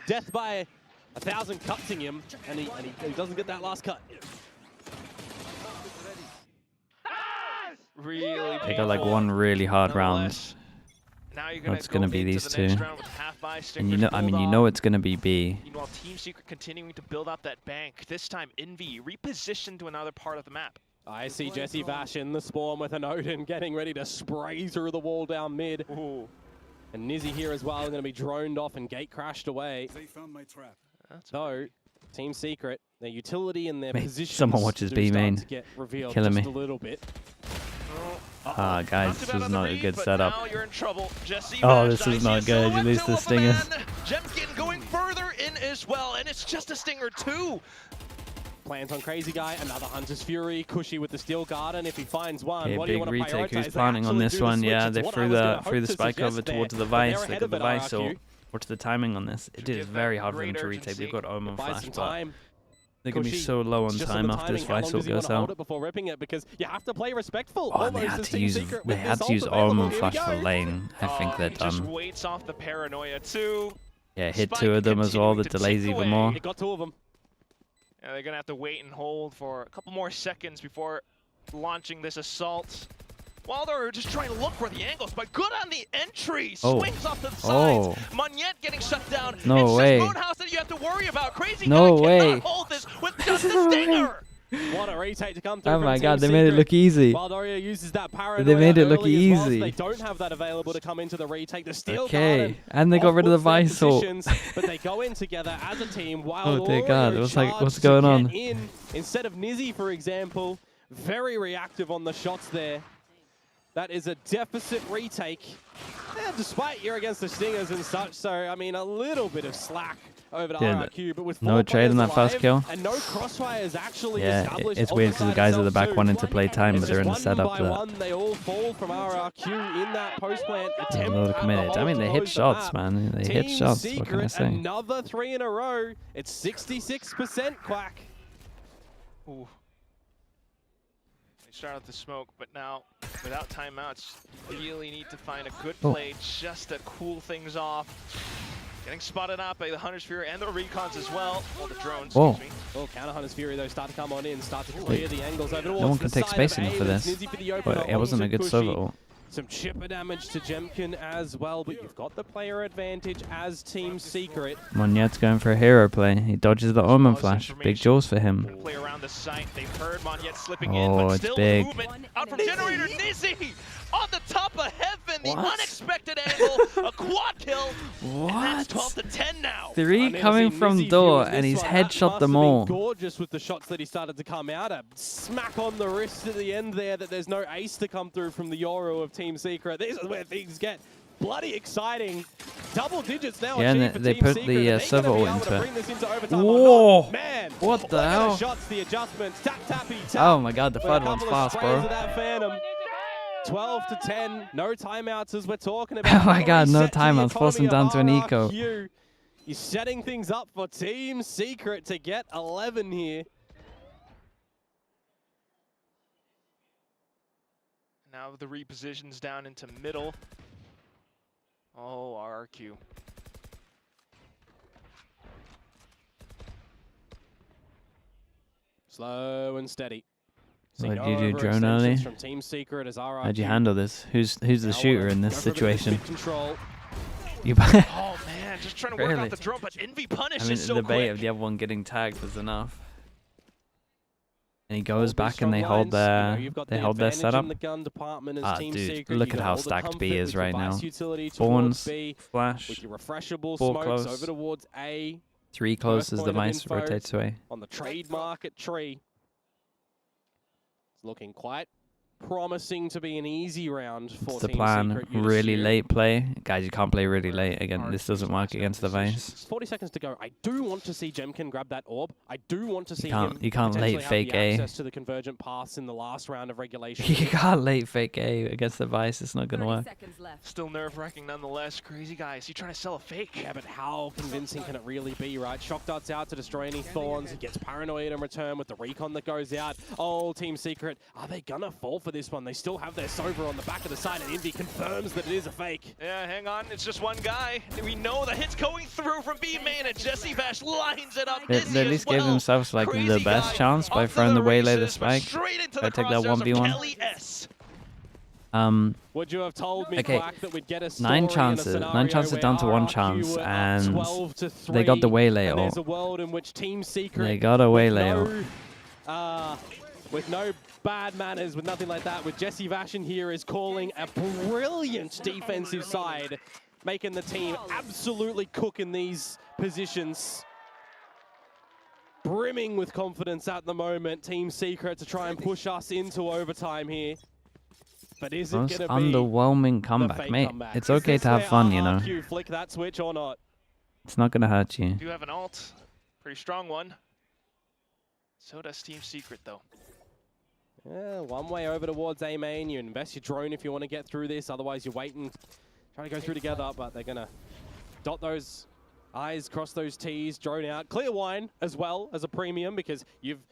death by 1,000 cutting him, and he doesn't get that last cut. Really, they got like one really hard round. Now you're it's gonna be these two, and you know, know it's gonna be B. Meanwhile, Team Secret continuing to build up that bank. This time, Envy repositioned to another part of the map. I see Jesse Vash in the spawn with an Odin getting ready to spray through the wall down mid. Ooh. And Nizzy here as well, going to be droned off and gate crashed away. They found my trap. So, Team Secret, their utility and their position. Someone watches B main. Get revealed Killing just me. a little bit. Ah, guys, this is not a good setup. Now you're in trouble. Oh, this is not good. You lose the stingers. Jemkin going further in as well, and it's just a stinger 2. Plans on Crazy Guy, another Hunter's Fury, Cushy with the Steel Garden. If he finds one, Okay, what do you big want to retake. prioritize? Who's planning on this one? Yeah, they threw the spike over there. towards the Vice. They got the Vice ult. What's the timing on this? It is very hard for them to retake. They've got Omen Flash, but they're going to be so low on time after this Vice ult goes out. Before ripping it, because you have to play respectful. Oh, and they had to use Omen Flash for lane. I think they're just done. waits off the paranoia too. Yeah, hit 2 of them as well. That delays even more. It got 2 of them. Yeah, they're going to have to wait and hold for a couple more seconds before launching this assault. While they're just trying to look for the angles, but good on the entry. Swings off to the sides. Monyet getting shut down. No it's way. Just Roadhouse that you have to worry about. Crazy no Guy way. cannot hold this with just a stinger. What a retake to come through. Oh my god, they made it look easy. Waldoria uses that paranoia. They made it look early as well, so easy. they don't have that available to come into the retake. The steel Okay, and they got rid of the vice ult. But they go in together as a team. Oh dear god, it was like, what's going on? Instead of Nizzy, for example, very reactive on the shots there. That is a deficit retake. Yeah, despite you're against the Stingers and such, so I mean a little bit of slack over to RRQ, but with no trade on that first kill. And no crossfires actually established. It's weird because the guys at the back wanting to play time, but they're in the setup for that. They all fall from RRQ in that post plant attempt. I mean, they hit shots, man. They hit shots. What can I say? Another 3 in a row. It's 66% Quack. Ooh. They start out the smoke, but now without timeouts, really need to find a good play just to cool things off. Getting spotted out by the Hunter's Fury and the Recons as well. Or the drones, excuse me. Well, counter Hunter's Fury, though, start to come on in, start to clear the angles over towards no one can take space enough for this. But it wasn't a good server ult. Some chipper damage to Jemkin as well, but you've got the player advantage as Team Secret. Monyet's going for a hero play. He dodges the Omen Flash. Big jaws for him. Play around the site. They've heard Monyet slipping in, but it's still big. movement out from Generator. Nizzy on the top of heaven. The unexpected angle. A quad kill. What? And that's 12 to 10 now. 3 coming from door, and he's headshot them all. Gorgeous with the shots that he started to come out. A smack on the wrist at the end there that there's no ace to come through from the Yoru of Team Secret. This is where things get bloody exciting. Double digits now. Yeah, and they put the server ult into it. Whoa! Oh, man, what the hell? Shots, the adjustments, tap, tappy, tap. Oh my god, the third one's fast, bro. 12 to 10, no timeouts as we're talking about. Oh my god, no timeouts, force them down to an eco. You're setting things up for Team Secret to get 11 here. Now the repositions down into middle. Oh, RRQ. Slow and steady. What did you do, drone early? From Team Secret as RRQ. How'd you handle this? Who's the shooter in this situation? You oh man, just trying to work out the drone, but Envy punishes so the bait quick. of the other one getting tagged was enough. And he goes back and they hold their setup. Ah, dude, look at how stacked B is right now. Spawns, flash, with your refreshable 4 smokes close, over towards A. 3 close as the vice rotates away. On the trade market tree. It's looking quite promising to be an easy round for It's the Team plan. Secret. Really late play. Guys, you can't play really late. Again, this doesn't work against the vice. 40 seconds to go. I do want to see Jemkin grab that orb. I do want to see him you can't late fake A. access to the convergent pass in the last round of regulation. You can't late fake A against the vice. It's not going to work. Still nerve-wracking nonetheless. Crazy guy. Is he trying to sell a fake? Yeah, but how convincing can it really be, right? Shock darts out to destroy any thorns. He gets paranoid in return with the recon that goes out. Oh, Team Secret. Are they going to fall for this one? They still have their Sova on the back of the side, and Envy confirms that it is a fake. Yeah, hang on. It's just one guy. We know the hit's going through from B main, and Jesse Vash lines it up. They at least gave themselves like the best chance by throwing the waylay the spike. I take that 1v1. Would you have told me, okay, Quack, that we'd get a 9 chances. 9 chances down to 1 chance, and they got the waylay ult. They got a waylay ult. With no bad manners, with nothing like that, with Jesse Vash in here is calling a brilliant defensive side, making the team absolutely cook in these positions. Brimming with confidence at the moment, Team Secret to try and push us into overtime here. But is it going to be underwhelming comeback, mate? Comeback? It's okay to have fun, you know. Flick that switch or not? It's not going to hurt you. You do have an ult, pretty strong one. So does Team Secret, though. Yeah, one way over towards A main. You invest your drone if you want to get through this. Otherwise, you're waiting, trying to go through together. But they're gonna dot those I's, cross those T's, drone out, clear wine as well as a premium because you've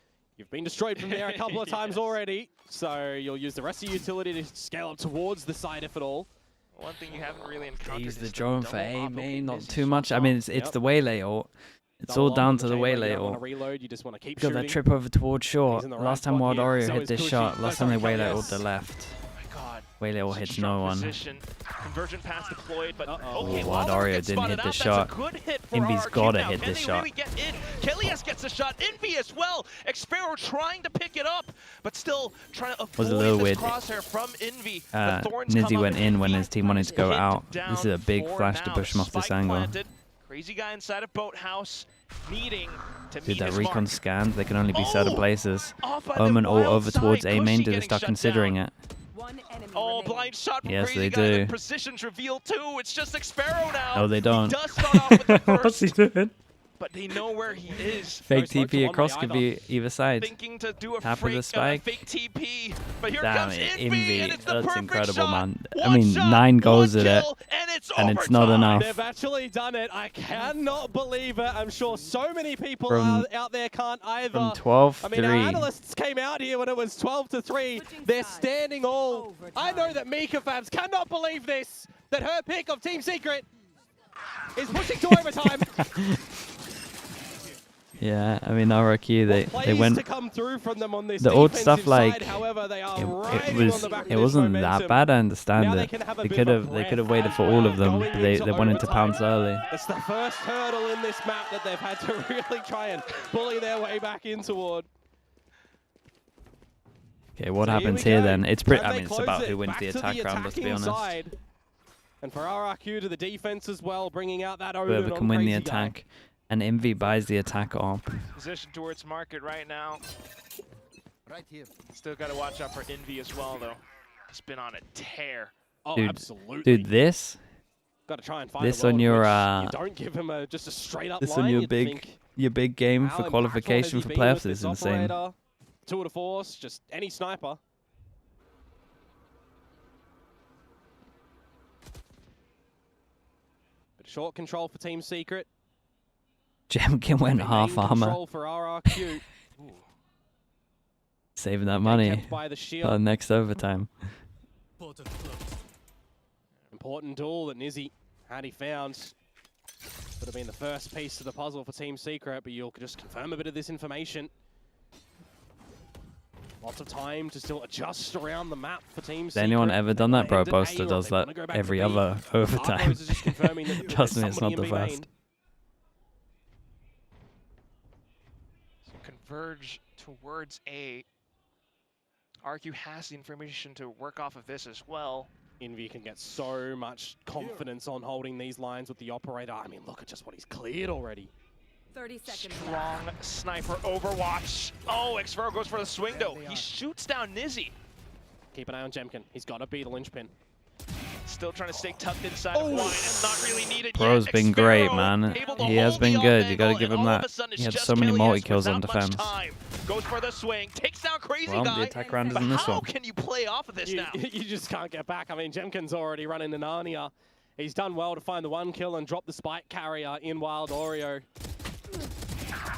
been destroyed from there a couple of times already. So you'll use the rest of your utility to scale up towards the side if at all. One thing you haven't really encountered. Use the drone for A main, not too much. I mean, it's the waylay ult. It's all down to the waylay ult. You just want to keep got that trip over towards short. Last time Waldoria hit this shot. Last time they waylay ult the left. Oh my god. Way little hits no one. Convergent pass deployed, but okay, Wario didn't hit the shot. Envy's gotta hit this shot. Really get in? Kelias gets a shot. Envy as well. Xfero trying to pick it up, but still trying to avoid Was a little this weird. crosshair from Envy. Nizzy went in when his team wanted to go out. This is a big flash to push him off this angle. Crazy guy inside of Boathouse needing to Dude, meet that his recon mark. scanned. They can only be certain places. Off by Omen the all wild over towards side. A main. Cushy Do they getting start shut considering down. it? Oh, blind shot from Yes, Crazy they Guy. do. The precision's revealed too. It's just Xfero now. No, they don't. He does start off with the first, What's he doing? but they know where he is. Fake smoke to TP one across way could be either side. Thinking to do a Tap of the spike. fake TP. But here Damn comes it, Envy, and Envy. it's the That's perfect incredible, shot. man. I One mean, shot, 9 goals one at it, kill, and and it's not enough. They've actually done it. I cannot believe it. I'm sure so many people out there can't either. From 12-3. I mean, our analysts came out here when it was 12-3. They're standing all. I know that Mika fans cannot believe this, that her pick of Team Secret is pushing to overtime. Yeah, I mean, RRQ, they went. To come through from them on this The old stuff defensive like side, however, they are it riding on the back of this wasn't that momentum. bad. I understand Now it. they can have a They bit could of a have breath waited for all of them. going But they into wanted to overtime. pounce early. It's the first hurdle in this map that they've had to really try and bully their way back in toward. Okay, what So happens we here go. then? It's pretty. Can I they mean, it's close about it who wins back the to attack round. Let's be attacking honest. side? And for RRQ to the defense as well, bringing out that Odin Whoever on can win the Crazy Guy. attack, and Envy buys the attack op. Position towards market right now. Right here. Still got to watch out for Envy as well, though. He's been on a tear. Oh, Dude, absolutely. Dude, this Got to try and find this a world on your, in which you don't give him just a straight up this line. on your You'd big think, game how for impactful qualification has for he been playoffs with is this insane. operator? Tour de force, just any sniper. But short control for Team Secret. Jemkin went Main half armor, control for RRQ. saving that money Kept by the shield. for next overtime. Important duel that Nizzy had he found. Would have been the first piece to the puzzle for Team Secret, but you'll just confirm a bit of this information. Lots of time to still adjust around the map for Team Secret. Has anyone ever done that? Bro, End at A, Boaster or does they wanna that go back every to B. other overtime. Arcos is just confirming that Trust me, there's it's not the somebody in B first. main. So converge towards A. RQ has the information to work off of this as well. Envy can get so much confidence on holding these lines with the operator. I mean, look at just what he's cleared already. 30 seconds. Strong sniper overwatch. Oh, Xfero goes for the swing though. He shoots down Nizzy. Keep an eye on Jemkin. He's got to be the linchpin. Still trying to stay tucked inside of wine. It's not really needed Bro's yet. been Xfero great, man. able to He has hold been the good. off You gotta angle, give and him all of that. a sudden it's He had just so many Kelias multi-kills on without much defense. time. Goes for the swing, takes down Crazy Well, Guy. the attack round is But in this how one. can you play off of this now? You just can't get back. I mean, Jemkin's already running to Narnia. He's done well to find the one kill and drop the spike carrier in Wild Oreo.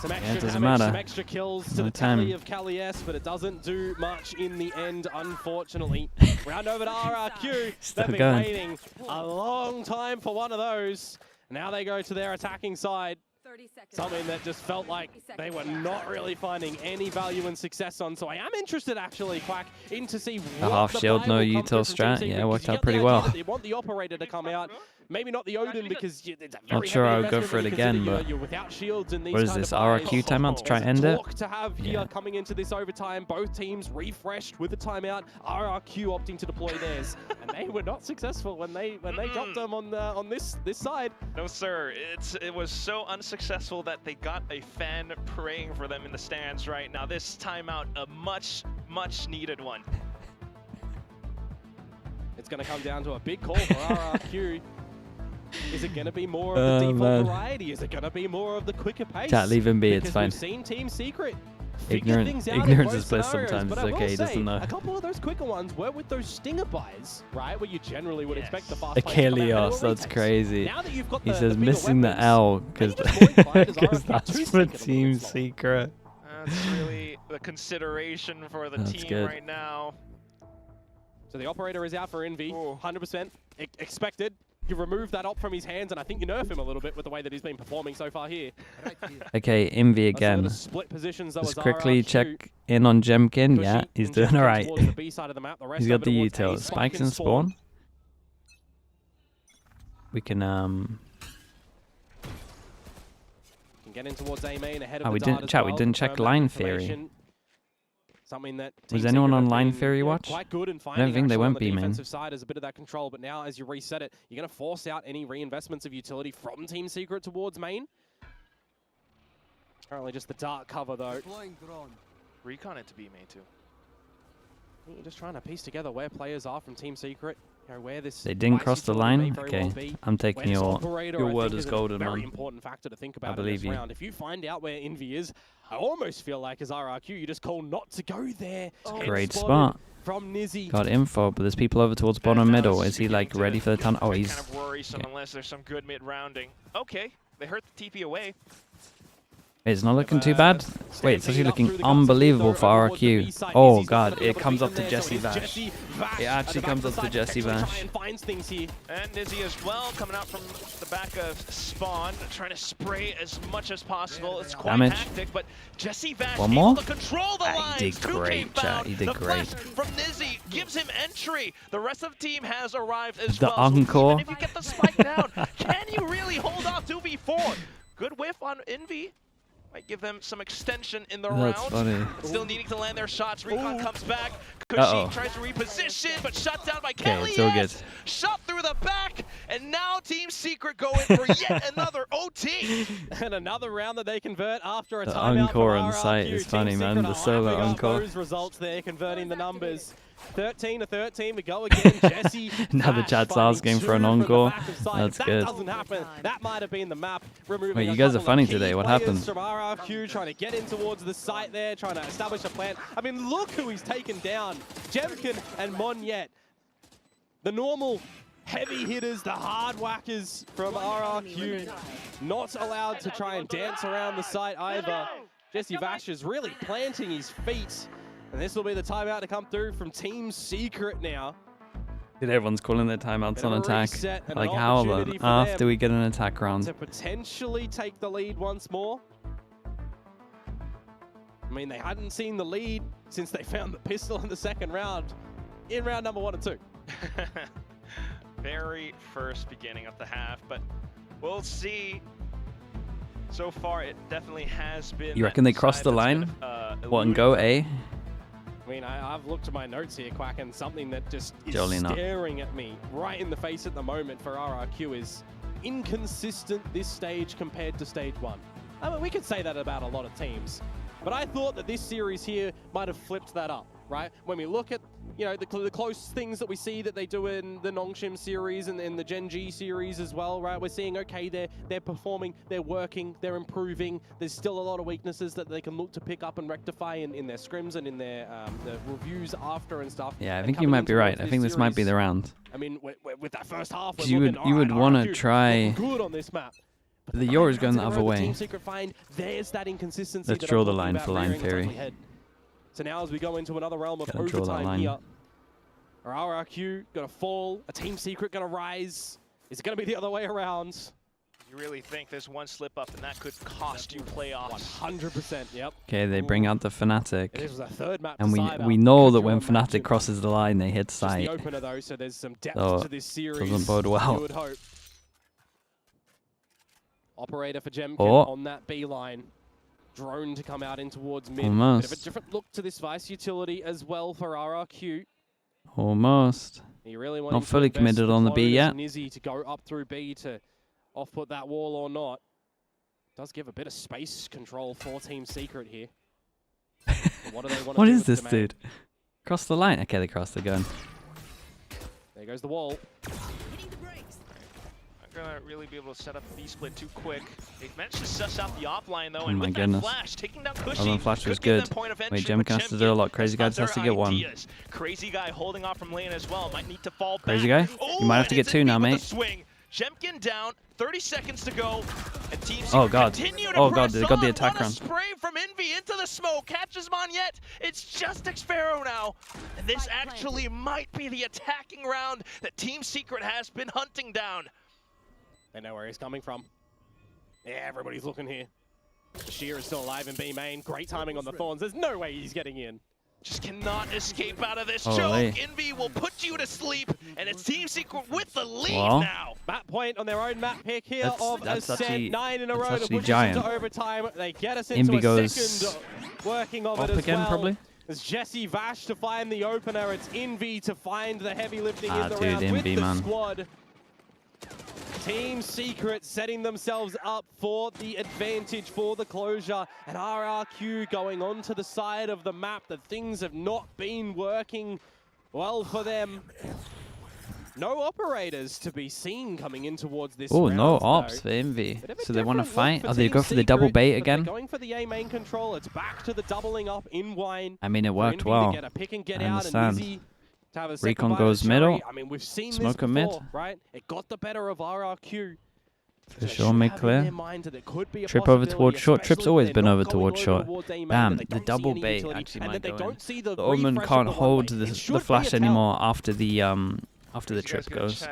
Some extra it doesn't damage, matter. some extra kills to No the tally time. of Kalies, but it doesn't do much in the end, unfortunately. Round over to RRQ. Still They've been going. waiting a long time for one of those. Now they go to their attacking side. 30 seconds. Something that just felt like they were not really finding any value and success on. So I am interested, actually, Quack, in to see what half the shield, buy no will come util through from Team strat. Secret, Yeah, worked because you out get the pretty idea well. that they want the operator to come out. Maybe not the Odin, because it's a very Not sure heavy I would go investment for it when you consider again, you're- but you're without shields in these what is kind this, of buys. RRQ timeout to try and end it? Talk to have here Yeah. coming into this overtime. Both teams refreshed with a timeout. RRQ opting to deploy theirs, and they were not successful when they dropped them on this side. No, sir. It was so unsuccessful that they got a fan praying for them in the stands right now. This timeout, a much needed one. It's going to come down to a big call for RRQ. Is it going to be more of the Oh, default man. variety? Is it going to be more of the quicker pace? Chat, leave him be, it's Because fine. we've seen Team Secret figure Ignorant- things out in ignorance both is bliss scenarios, sometimes. but It's I will okay, he say, doesn't know. a couple of those quicker ones were with those stinger buys, right? Where you generally would expect the fast plays to come out, but they Achilles, were that's retakes. crazy. Now that you've got He the says bigger missing the weapons, L maybe just going for it as RRQ that's two for sneak it a little Team bit slower. Secret. That's really the consideration for the That's team good. right now. So the operator is out for Envy, Ooh. 100% expected. You remove that op from his hands, and I think you nerf him a little bit with the way that he's been performing so far here. Right here. Okay, Envy again. Split positions, though, Just as quickly RRQ. check in on Jemkin. Cushy Yeah, he's and doing Jemkin alright. towards the B side of the map, the rest He's got over the towards A, util. Spikes and spawn. We can get in towards A main ahead of Oh, the we dart didn't as chat. We well, didn't check confirm that line theory. information. Something that Was Team anyone Secret on have line been, theory you know, watch? quite good in I finding don't think they actually went on the B main. defensive side as a bit of that control, but now as you reset it, you're going to force out any reinvestments of utility from Team Secret towards main. Currently just the dart cover though. Deploying drone. Recon into B main too. You're just trying to piece together where players are from Team Secret. You know, where this They didn't vice cross the utility may line? very Okay, well be. I'm taking Where this your operator, I word think, as is golden, a very man. important factor to think about in believe this you. round. If you find out where Envy is, I almost feel like as RRQ, you just call not to go there. Great spot. From Nizzy. Got info, but there's people over towards bottom middle. Is he like ready for the tunnel? Oh, he's. kind of worrisome okay. unless there's some good mid rounding. Okay, they hurt the TP away. It's not looking too bad. Wait, it's actually looking unbelievable for RRQ. Oh god, it comes up to Jesse Vash. It actually comes up to Jesse Vash. And Nizzy as well, coming out from the back of spawn, trying to spray as much as possible. It's quite Damage. hectic, but Jesse Vash One able more? to control the He lines. did 2K great, chat. found. He did the great. flash from Nizzy gives him entry. The rest of the team has arrived as The well. encore. So even if you get the spike down, can you really hold off 2v4? Good whiff on Envy. Might give them some extension in the That's round. funny. Still needing to land their shots. Recon comes back. Cushy Uh-oh. tries to reposition, but shut down by Okay, Kelly. it's all good. Shot through the back, and now Team Secret go in for yet another OT. And another round that they convert after a The timeout encore from on site RRQ. is Team funny, man. Secret The are solo lapping up encore. Those results there, converting the numbers. 13-13, we go again. Jesse. Now the Vash chat's finding asking two for an from the encore. back of site. That's If good. that doesn't happen, that might have been the map. Removing Wait, a you guys are couple of funny key today. What players happened? From RRQ trying to get in towards the site there, trying to establish a plan. I mean, look who he's taken down. Jemkin and Monyet. The normal heavy hitters, the hard whackers from RRQ, not allowed to try and dance around the site either. Jesse Vash is really planting his feet, and this will be the timeout to come through from Team Secret now. Dude, everyone's calling their timeouts Bit on of a attack. reset and Like an how opportunity on for earth them do we get an attack round? to potentially take the lead once more. I mean, they hadn't seen the lead since they found the pistol in the second round, in round number 1 and 2. Very first beginning of the half, but we'll see. So far, it definitely has been. You reckon they crossed the line? What, and go A? I mean, I've looked at my notes here, Quack, and something that just is Jolly not. staring at me right in the face at the moment for RRQ is inconsistent this stage compared to stage 1. I mean, we could say that about a lot of teams, but I thought that this series here might have flipped that up, right? When we look at, you know, the close things that we see that they do in the Nongshim series and in the Gen G series as well, right? We're seeing, okay, they're performing, they're working, they're improving. There's still a lot of weaknesses that they can look to pick up and rectify in their scrims and in their the reviews after and stuff. Yeah, I And think you coming might in be right. towards I think this might be the series, round. I mean, with that first half, 'Cause you would want to try. good on this map. But The nine Yora's rounds going in the a other row, way. Team Secret find there's that inconsistency. Let's that draw I'm the talking line about for line rearing its ugly theory. head. So now as we go into another realm of Gotta draw that overtime line. here, are RRQ gonna fall? A Team Secret gonna rise? Is it gonna be the other way around? You really think there's one slip up and that could cost you playoffs? 100%. Yep. Okay, they bring out the Fnatic. This was a third map. And to we side we up. know Could that draw when a match Fnatic of crosses the line, they hit just the sight. opener though, so there's some depth So, to this series. doesn't bode well. You would hope. Operator for Jemkin Oh. on that B line. Drone to come out in towards mid. Almost. Bit of a different look to this Vice utility as well for RRQ. Almost. You really want Not him to fully invest committed the on the B clone yet. as Nizzy to go up through B to off-put that wall or not. Does give a bit of space control for Team Secret here. What do they want to What do is with the this, domain? dude? Cross the line. Okay, they crossed the gun. There goes the wall. Not gonna really be able to set up the B-split too quick. They've managed to suss out the offline though, Oh and my with goodness. that flash, taking down Oh, Cushy the flash could was give them good. point of Wait, entry, Jemkin but has to do a lot. Jemkin Crazy Guy just has to other get one. ideas. Crazy Guy holding off from lane as well. Might need to fall Crazy back. Guy? Oh, You might have to and get it's two Envy now, with the mate. Swing. Jemkin down, 30 seconds to go. And Team Oh Secret god. continue to Oh god, press they got the on. attack What a run. spray from Envy into the smoke. Catches Monyet. It's just Xpharaoh now. And this actually might be the attacking round that Team Secret has been hunting down. They know where he's coming from. Yeah, everybody's looking here. Bashir is still alive in B main. Great timing on the Thorns. There's no way he's getting in. Just cannot escape out of this Holy. choke. Envy will put you to sleep, and it's Team Secret with the lead Well. now. Map point on their own map pick here That's of actually- Ascent. 9 in a that's row to actually push us giant. into overtime. They get us into Invi a goes second working of it up as again, well. probably. It's Jesse Vash to find the opener. It's Envy to find the heavy lifting in the Dude, round with Envy, the man. squad. Team Secret setting themselves up for the advantage, for the closure, and RRQ going on to the side of the map that things have not been working well for them. No operators to be seen coming in towards this Oh, round, no though. ops for Envy. Bit of a So they want to different look fight? for Oh, they Team go for the double Secret, bait but again? they're going for the A main control. It's back to the doubling up in wine. I mean, it For worked Envy well. to get a pick and get I out understand. and Izzy to have a second Recon bite goes at Cherry. middle. I mean, we've seen Smoke this a mid. before, right? It got the better of RRQ. For sure, mid clear. Trip Trip over towards short. Trip's always been over towards short. Damn, the double bait actually might go in. The Omen can't hold the flash anymore after the trip goes.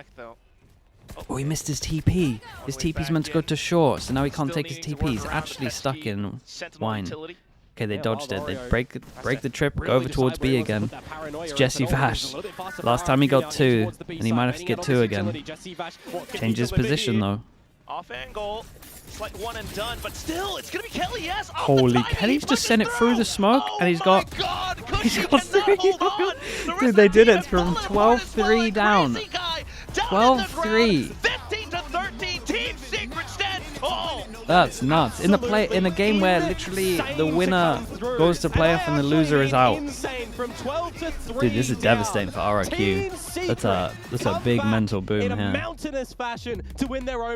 Oh, he missed his TP. His TP's meant to go to short, so now he can't take his TP. He's actually stuck in wine. Okay, they dodged it. They break the trip, go over towards B again. It's Jesse Vash. Last time he got 2, and he might have to get 2 again. Changes position though. Off angle. It's like one and done, but still, it's going to be Kelly, yes. Holy, Kelly's just sent it through the smoke, and he's got... He's got 3. Dude, they did it from 12-3 down. 12-3. 15-13, Team Secret stand tall. That's nuts. In a game where literally the winner goes to playoff and the loser is out. Dude, this is devastating for RRQ. That's a big mental boom in a here. mountainous fashion to win their own